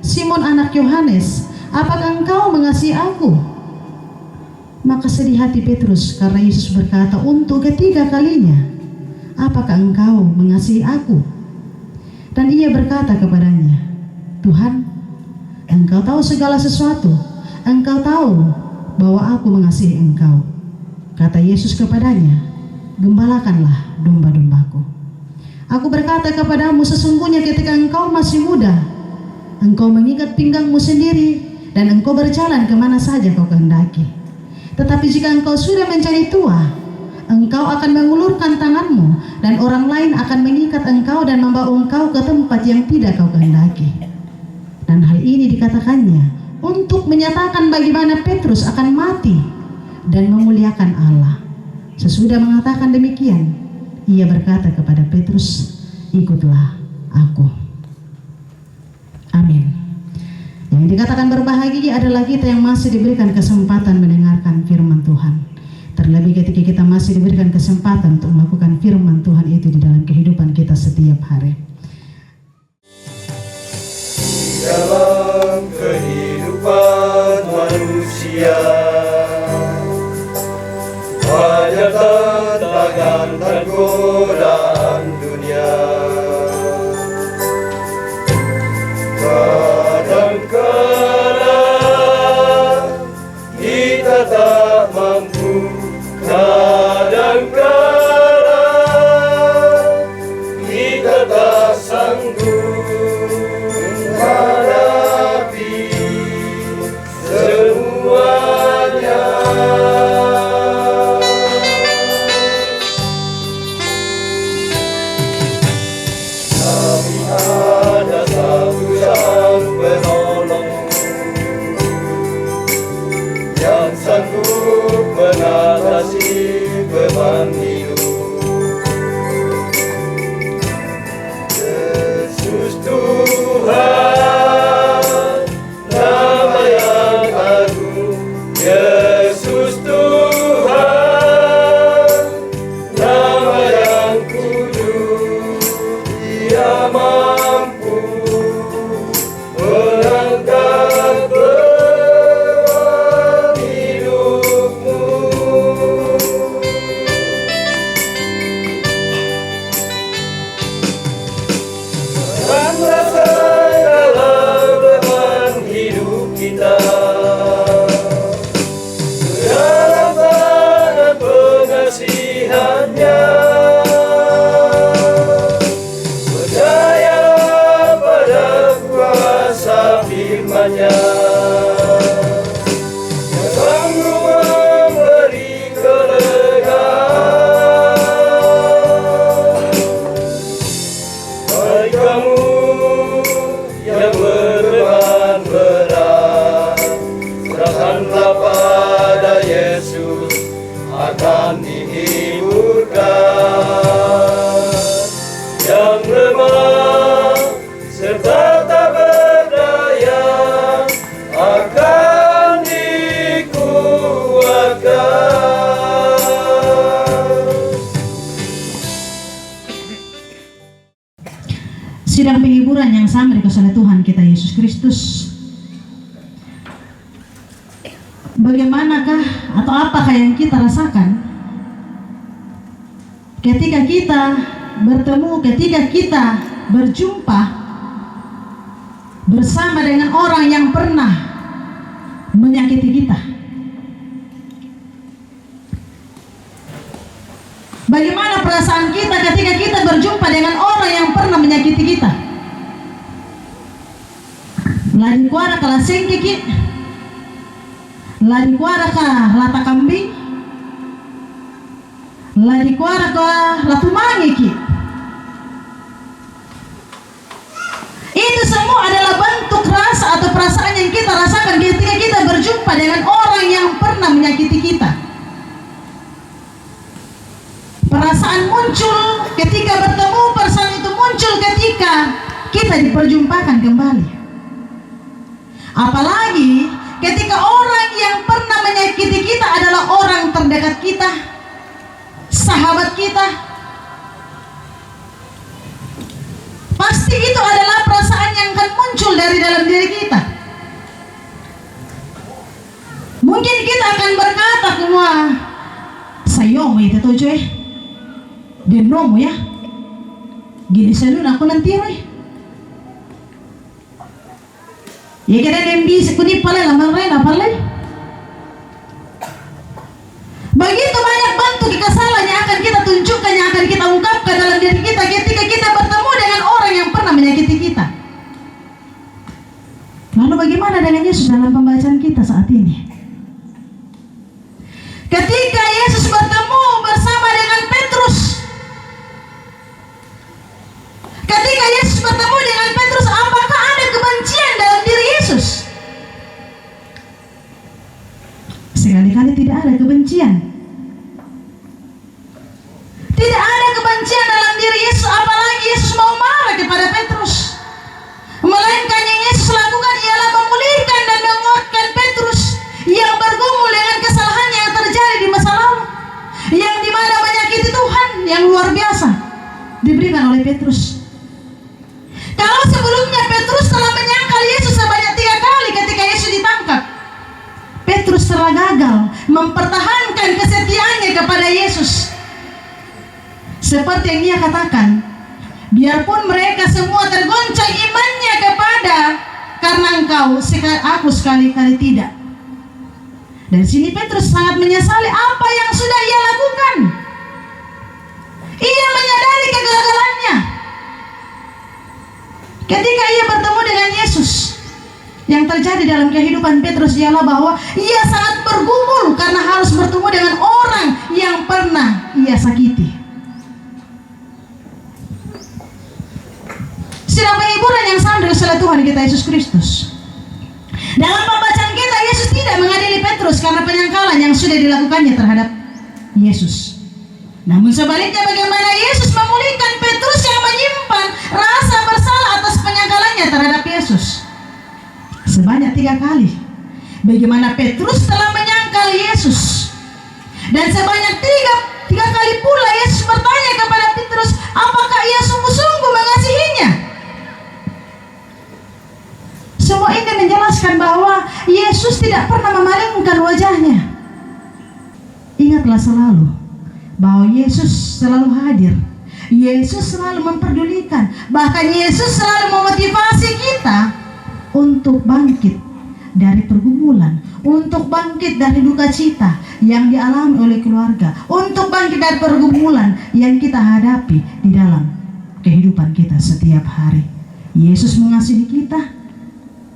"Simon anak Yohanes, apakah engkau mengasihi aku?" Maka sedih hati Petrus karena Yesus berkata untuk ketiga kalinya, "Apakah engkau mengasihi aku?" Dan ia berkata kepadanya, "Tuhan, Engkau tahu segala sesuatu. Engkau tahu bahwa aku mengasihi engkau." Kata Yesus kepadanya, "Gembalakanlah domba-dombaku. Aku berkata kepadamu, sesungguhnya ketika engkau masih muda, engkau mengikat pinggangmu sendiri dan engkau berjalan kemana saja kau kehendaki. Tetapi jika engkau sudah menjadi tua, engkau akan mengulurkan tanganmu dan orang lain akan mengikat engkau dan membawa engkau ke tempat yang tidak kau kehendaki." Dan hal ini dikatakannya untuk menyatakan bagaimana Petrus akan mati dan memuliakan Allah. Sesudah mengatakan demikian, ia berkata kepada Petrus, "Ikutlah aku." Amin. Yang dikatakan berbahagia adalah kita yang masih diberikan kesempatan mendengarkan firman Tuhan. Terlebih ketika kita masih diberikan kesempatan untuk melakukan firman Tuhan itu di dalam kehidupan kita setiap hari. Dalam kehidupan manusia, banyak tantangan dan godaan dunia. Kadang-kala kita tak mampu, kadang-kala kita tak sanggup. yang sanggup memberi kelegaan. Hai kamu yang berbeban berat, serahkanlah pada Yesus, akan dihiburkan. Yang lemah serta tak berdaya akan dikuatkan. Sidang penghiburan yang sama dikasihi Tuhan kita Yesus Kristus. Bagaimanakah atau apakah yang kita rasakan ketika kita bertemu, ketika kita berjumpa bersama dengan orang yang pernah menyakiti kita? Bagaimana perasaan kita ketika kita berjumpa dengan orang yang pernah menyakiti kita? Lagi kuara kala sengkiki, lagi kuara ka lata kambing, lagi kuara ka latu mangiki. Itu semua adalah bentuk rasa atau perasaan yang kita rasakan ketika kita berjumpa dengan orang yang pernah menyakiti kita. Perasaan muncul ketika bertemu, perasaan itu muncul ketika kita diperjumpakan kembali. Apalagi ketika orang yang pernah menyakiti kita adalah orang terdekat kita, sahabat kita. Pasti itu adalah perasaan yang akan muncul dari dalam diri kita. Mungkin kita akan berkata semua, sayo mo itu tuh dia nomo ya, gini salun aku nanti ya kira yang bisa kuni pala lamang ren apa lagi. Begitu banyak bentuk kesalahan yang akan kita tunjukkan, yang akan kita ungkapkan dalam diri kita ketika kita bertemu dengan orang yang pernah menyakiti kita. Lalu bagaimana dengan Yesus dalam pembacaan kita saat ini? Ketika Yesus bertemu bersama dengan Petrus, ketika Yesus bertemu dengan Petrus, apakah ada kebencian dalam diri Yesus? Sekali-kali tidak ada kebencian. Tidak ada kebencian dalam diri Yesus, apalagi Yesus mau marah kepada Petrus. Melainkan yang Yesus lakukan ialah memulihkan dan menguatkan Petrus yang bergumul dengan kesalahan yang terjadi di masa lalu, yang dimana menyakiti Tuhan yang luar biasa diberikan oleh Petrus. Kalau sebelumnya Petrus telah menyangkal Yesus sebanyak 3 kali ketika Yesus ditangkap, Petrus telah gagal mempertahankan kesetiaannya kepada Yesus. Seperti yang ia katakan, biarpun mereka semua tergoncang imannya karena engkau, aku sekali-kali tidak. Dari sini Petrus sangat menyesali apa yang sudah ia lakukan. Ia menyadari kegagalannya. Ketika ia bertemu dengan Yesus, yang terjadi dalam kehidupan Petrus ialah bahwa ia sangat bergumul karena harus bertemu dengan orang yang pernah ia sakiti. Sidang penghiburan yang sama dengan Tuhan kita Yesus Kristus. Dalam pembacaan kita, Yesus tidak mengadili Petrus karena penyangkalan yang sudah dilakukannya terhadap Yesus. Namun sebaliknya, bagaimana Yesus memulihkan Petrus yang menyimpan rasa bersalah atas penyangkalannya terhadap Yesus sebanyak 3 kali. Bagaimana Petrus telah menyangkal Yesus, dan sebanyak 3 kali pula Yesus bertanya kepada Petrus, apakah ia sungguh-sungguh mengasihinya? Semua ini menjelaskan bahwa Yesus tidak pernah memalingkan wajahnya. Ingatlah selalu bahwa Yesus selalu hadir. Yesus selalu memperdulikan. Bahkan Yesus selalu memotivasi kita untuk bangkit dari pergumulan, untuk bangkit dari duka cita yang dialami oleh keluarga, untuk bangkit dari pergumulan yang kita hadapi di dalam kehidupan kita setiap hari. Yesus mengasihi kita,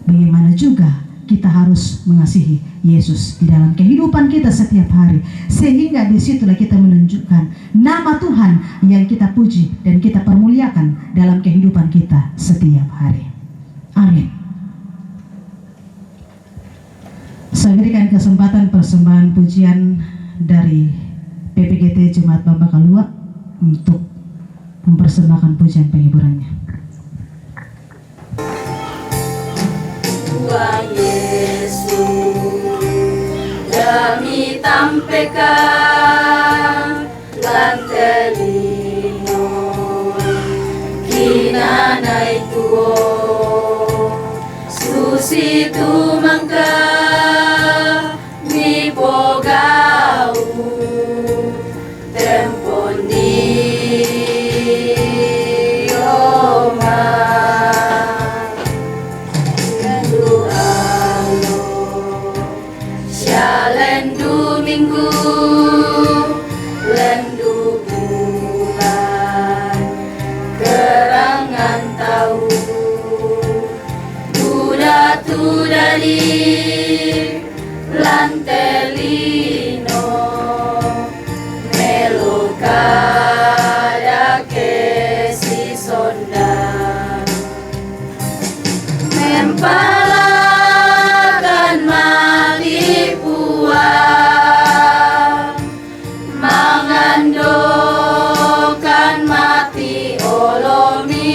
bagaimana juga kita harus mengasihi Yesus di dalam kehidupan kita setiap hari, sehingga disitulah kita menunjukkan nama Tuhan yang kita puji dan kita permuliakan dalam kehidupan kita setiap hari. Amin. Saya berikan kesempatan persembahan pujian dari PPGT Jemaat Bamba Kalua untuk mempersembahkan pujian penghiburannya. Tuhan Yesus, kami tampaikan lantelino kinanay tuo susi tumangka mi pogau tempon di dari lantelino melokada ke si sonda mempalakan malipuan mangandokan mati olomi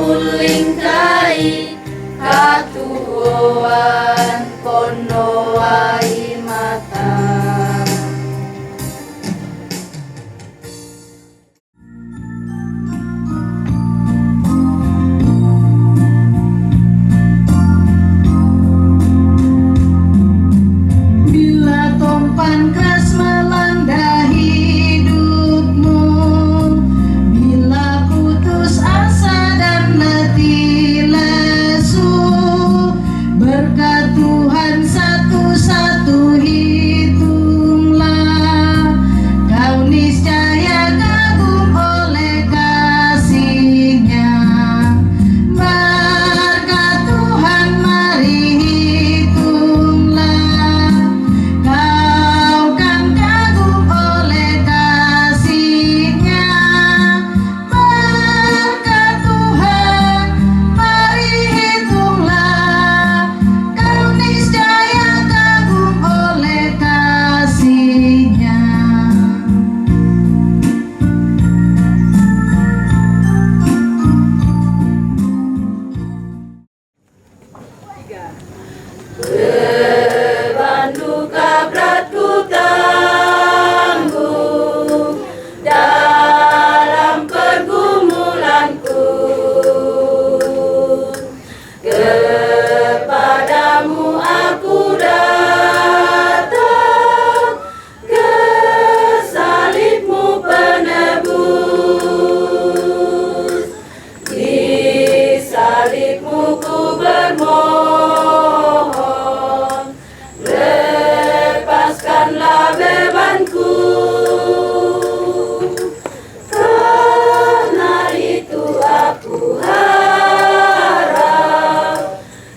ulingkai katuan konoai mata. Bila topan keras melanda hidupmu, bila putus asa dan letih lesu, berkat Tuhan satu-satu hitunglah, kau niscaya kagum oleh kasih-Nya. Berkat Tuhan mari hitunglah, kau kan kagum oleh kasih-Nya. Berkat Tuhan mari hitunglah, kau niscaya kagum oleh kasih-Nya. Beban duka berat ku tanggung dalam pergumulanku, kepadamu aku datang, ke salibmu penebus, di salibmu ku bermohon, lepaskanlah bebanku, karena itu aku harap,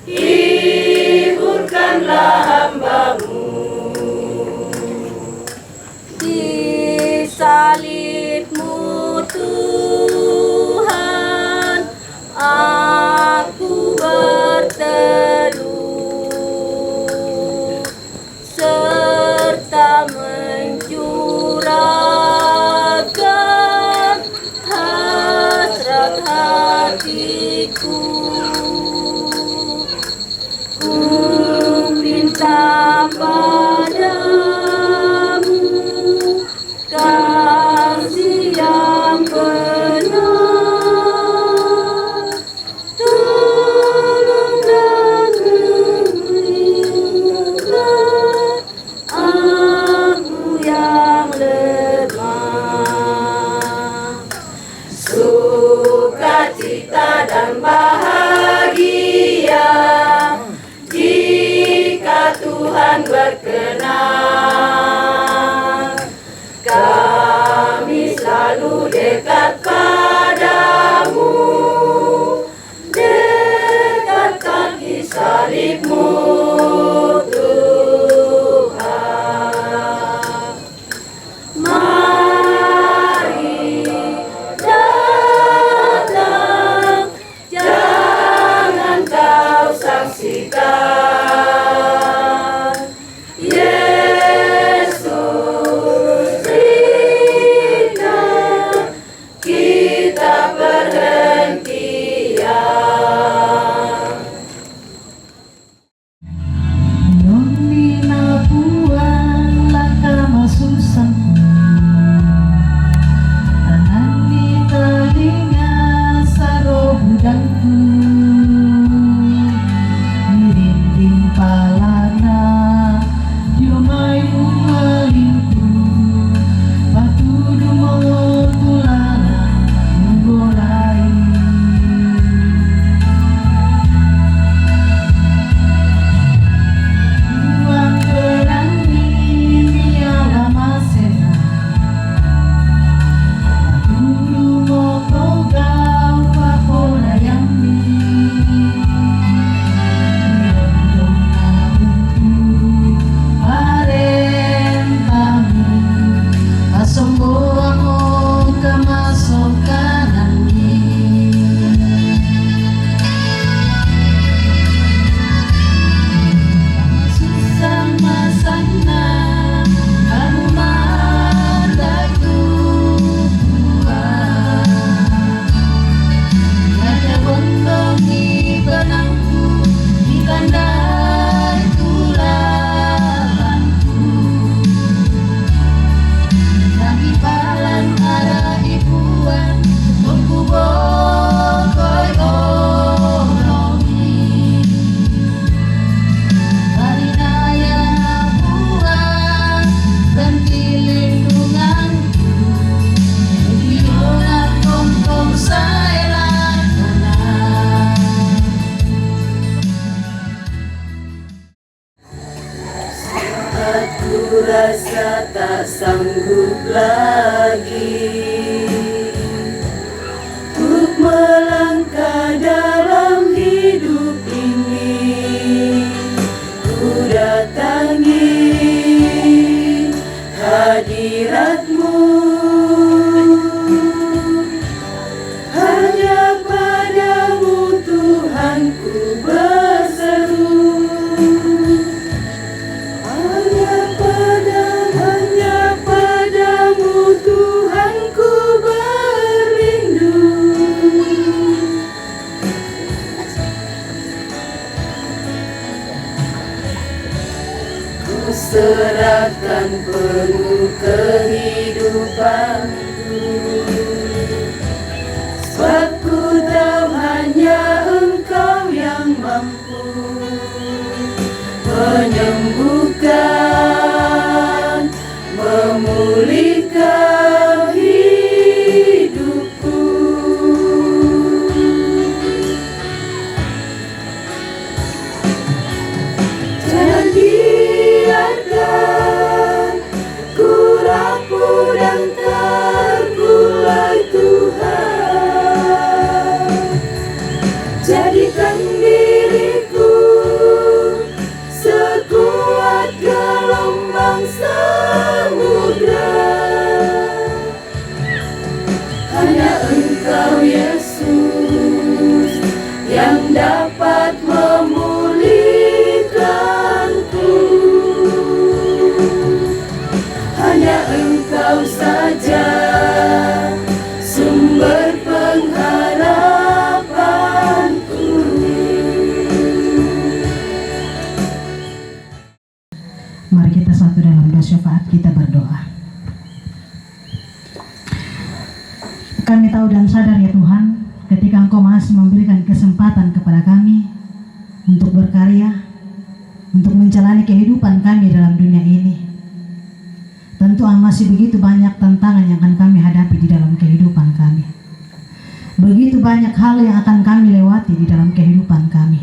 hiburkanlah hamba-Mu. Di salib-Mu Tuhan, aku berteduh, serta mencurahkan hasrat hatiku. Ku minta padamu kasih yang benar, tolong dan lindungilah aku yang lemah. Sukacita dan bahagia jika berkenan. Kami selalu dekat padamu, dekatkan di salib-Mu Tuhan. Mari datang, jangan kau saksikan Yesus ringan, kita perhentian. Nomina puan laka masusanku, tanani telinga saro budangku, dirinding palana diomai mungalinku, patudu motulana menggolai. Ruang perangi miala masena, patudu motogau papola yambi, yondong nauntu parentami, pasomboang o kemasokanangi. Sama sana kamu mandaku Tuhan, ada bondongi benangku di kandai tulalanku, lagi palan ada ibuan tungku bokoi olomi. Marinaya buat ganti lindunganku, Diona tongkong saya lakonan. Aku rasa tak sanggup lagi untuk melangkah dalam hidup ini. Ku datangi hadirat-Mu, hanya padamu Tuhan ku berseru, hanya padamu Tuhan ku berlindung. Ku serahkan penuh kehidupanku, sebab ku tahu hanya Engkau yang mampu menyembuhkan, memulihkan hidupku. Jangan biarkan ku rapuh dan terkulai Tuhan. Jadikan diriku sekuat gelombang samudra. Hanya Engkau Yesus yang dapat memulihkanku. Hanya Engkau saja sumber pengharapanku. Mari kita satu dalam doa syafaat, kita berdoa. Kami tahu dan sadar ya Tuhan, ketika Engkau masih memberikan kesempatan kepada kami untuk berkarya, untuk menjalani kehidupan kami dalam dunia ini. Tentu masih begitu banyak tantangan yang akan kami hadapi di dalam kehidupan kami. Begitu banyak hal yang akan kami lewati di dalam kehidupan kami.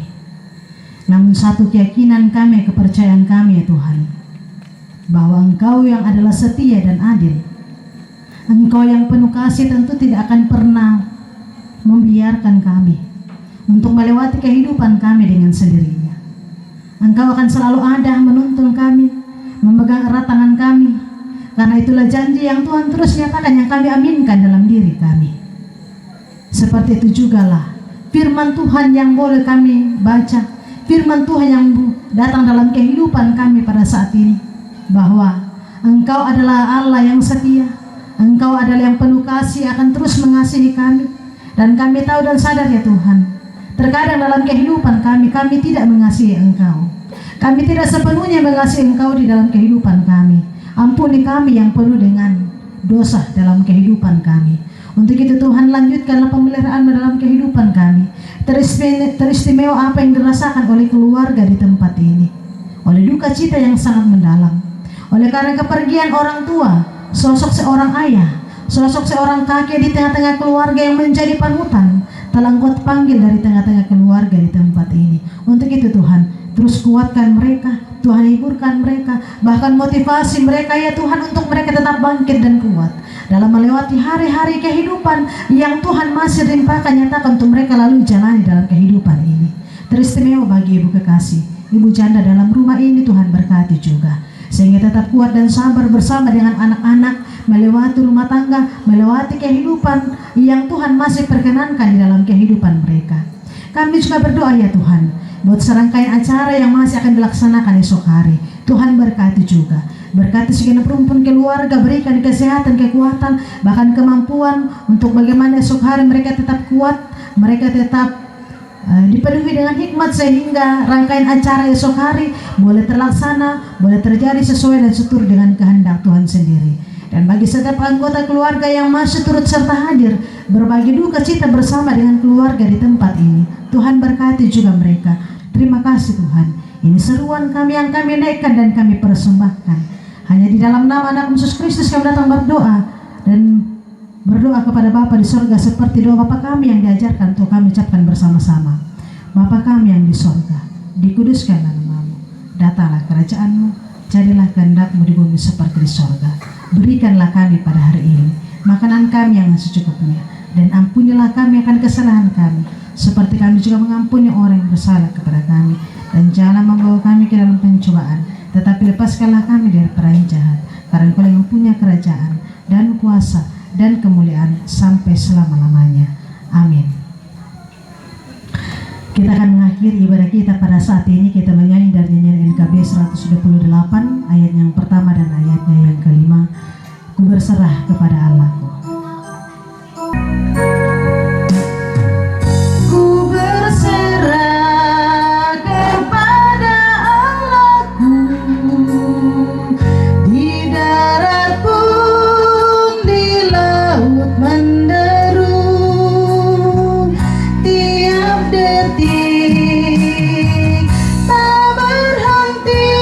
Namun satu keyakinan kami, kepercayaan kami ya Tuhan, bahwa Engkau yang adalah setia dan adil, Engkau yang penuh kasih tentu tidak akan pernah membiarkan kami untuk melewati kehidupan kami dengan sendirinya. Engkau akan selalu ada menuntun kami, memegang erat tangan kami. Karena itulah janji yang Tuhan terus nyatakan, yang kami aminkan dalam diri kami. Seperti itu jugalah firman Tuhan yang boleh kami baca, firman Tuhan yang datang dalam kehidupan kami pada saat ini, bahwa Engkau adalah Allah yang setia, Engkau adalah yang penuh kasih, akan terus mengasihi kami. Dan kami tahu dan sadar ya Tuhan, terkadang dalam kehidupan kami tidak mengasihi Engkau. Kami tidak sepenuhnya mengasihi Engkau di dalam kehidupan kami. Ampuni kami yang penuh dengan dosa dalam kehidupan kami. Untuk itu Tuhan, lanjutkanlah pemeliharaan dalam kehidupan kami. Teristimewa apa yang dirasakan oleh keluarga di tempat ini, oleh duka cita yang sangat mendalam, oleh karena kepergian orang tua, sosok seorang ayah, sosok seorang kakek di tengah-tengah keluarga yang menjadi panutan, telah Engkau panggil dari tengah-tengah keluarga di tempat ini. Untuk itu Tuhan, terus kuatkan mereka, Tuhan hiburkan mereka, bahkan motivasi mereka ya Tuhan, untuk mereka tetap bangkit dan kuat dalam melewati hari-hari kehidupan yang Tuhan masih limpahkan nyatakan untuk mereka lalu jalani dalam kehidupan ini. Teristimewa bagi ibu kekasih, ibu janda dalam rumah ini, Tuhan berkati juga, sehingga tetap kuat dan sabar bersama dengan anak-anak, melewati rumah tangga, melewati kehidupan yang Tuhan masih perkenankan di dalam kehidupan mereka. Kami juga berdoa ya Tuhan, buat serangkaian acara yang masih akan dilaksanakan esok hari. Tuhan berkati juga, berkati segenap rumpun keluarga, berikan kesehatan, kekuatan, bahkan kemampuan untuk bagaimana esok hari mereka tetap kuat, mereka tetap dipenuhi dengan hikmat, sehingga rangkaian acara esok hari boleh terlaksana, boleh terjadi sesuai dan seturut dengan kehendak Tuhan sendiri. Dan bagi setiap anggota keluarga yang masih turut serta hadir, berbagi duka cita bersama dengan keluarga di tempat ini, Tuhan berkati juga mereka. Terima kasih Tuhan, ini seruan kami yang kami naikkan dan kami persembahkan. Hanya di dalam nama anak Yesus Kristus kami datang berdoa, dan berdoa kepada Bapa di sorga seperti doa Bapa kami yang diajarkan untuk kami ucapkan bersama-sama. Bapa kami yang di sorga, dikuduskanlah namamu, datanglah kerajaanmu, jadilah kehendak-Mu di bumi seperti di sorga. Berikanlah kami pada hari ini makanan kami yang secukupnya, dan ampunilah kami akan kesalahan kami, seperti kami juga mengampuni orang yang bersalah kepada kami. Dan janganlah membawa kami ke dalam pencobaan, tetapi lepaskanlah kami dari perang jahat, karena Engkau yang punya kerajaan dan kuasa dan kemuliaan sampai selama-lamanya. Amin. Kita akan mengakhiri ibadah kita pada saat ini. Kita menyanyi dari nyanyian NKB 128, ayat yang pertama dan ayatnya yang kelima. Ku berserah kepada Allahku. Ku berserah kepada Allahku, di darat pun di laut menderu, tiap detik tak berhenti,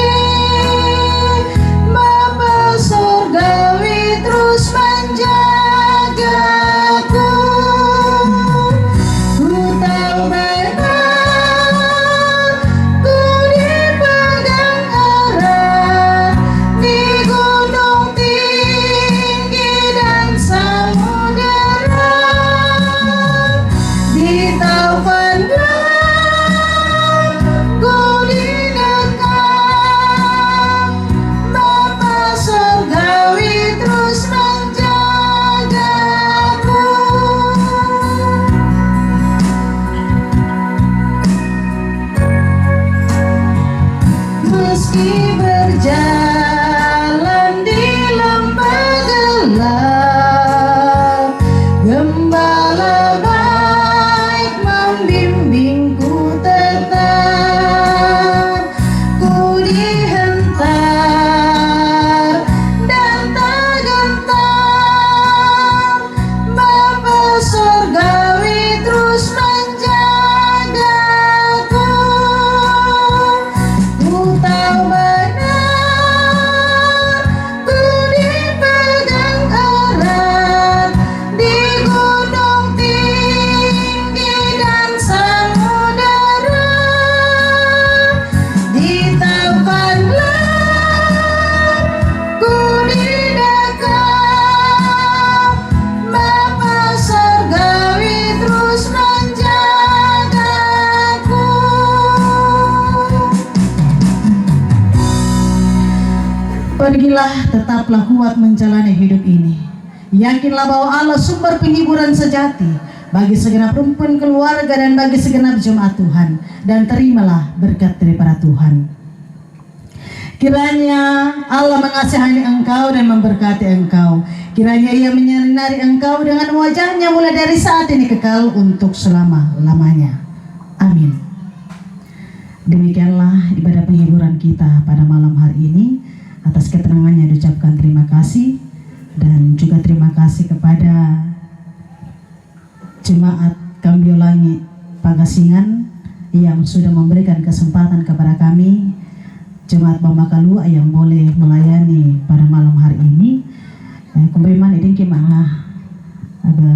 Bapa Surgawi terus menjaga. Pergilah, tetaplah kuat menjalani hidup ini. Yakinlah bahwa Allah sumber penghiburan sejati bagi segenap rumpun keluarga dan bagi segenap jemaat Tuhan. Dan terimalah berkat daripada Tuhan. Kiranya Allah mengasihani engkau dan memberkati engkau. Kiranya Ia menyinari engkau dengan wajahnya mulai dari saat ini kekal untuk selama-lamanya. Amin. Demikianlah ibadah penghiburan kita pada malam hari ini. Atas keterangannya diucapkan terima kasih, dan juga terima kasih kepada Jemaat Kambiolangi Pagasingan yang sudah memberikan kesempatan kepada kami Jemaat Bambakalua yang boleh melayani pada malam hari ini. Kumbeman idin kimana ada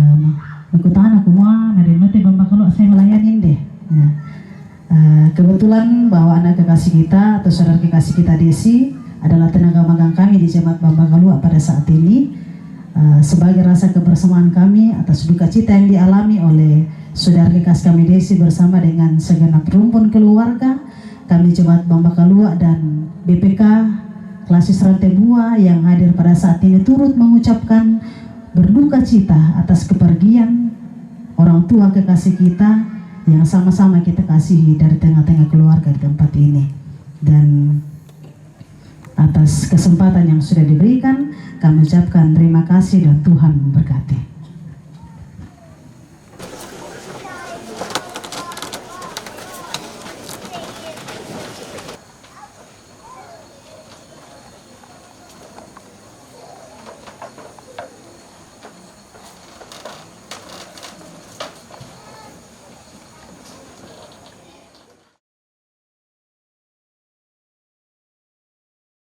ikutan aku mau nade Bambakalua saya melayanin deh. Nah, kebetulan bahwa anak kekasih kita atau saudara kekasih kita Desi adalah tenaga magang kami di Jemaat Bambakalua pada saat ini. Sebagai rasa kebersamaan kami atas duka cita yang dialami oleh saudara kekasih kami Desi bersama dengan segenap rumpun keluarga, kami Jemaat Bambakalua dan BPK Klasis Rantai Buah yang hadir pada saat ini turut mengucapkan berduka cita atas kepergian orang tua kekasih kita yang sama-sama kita kasihi dari tengah-tengah keluarga di tempat ini. Dan atas kesempatan yang sudah diberikan, kami ucapkan terima kasih dan Tuhan memberkati.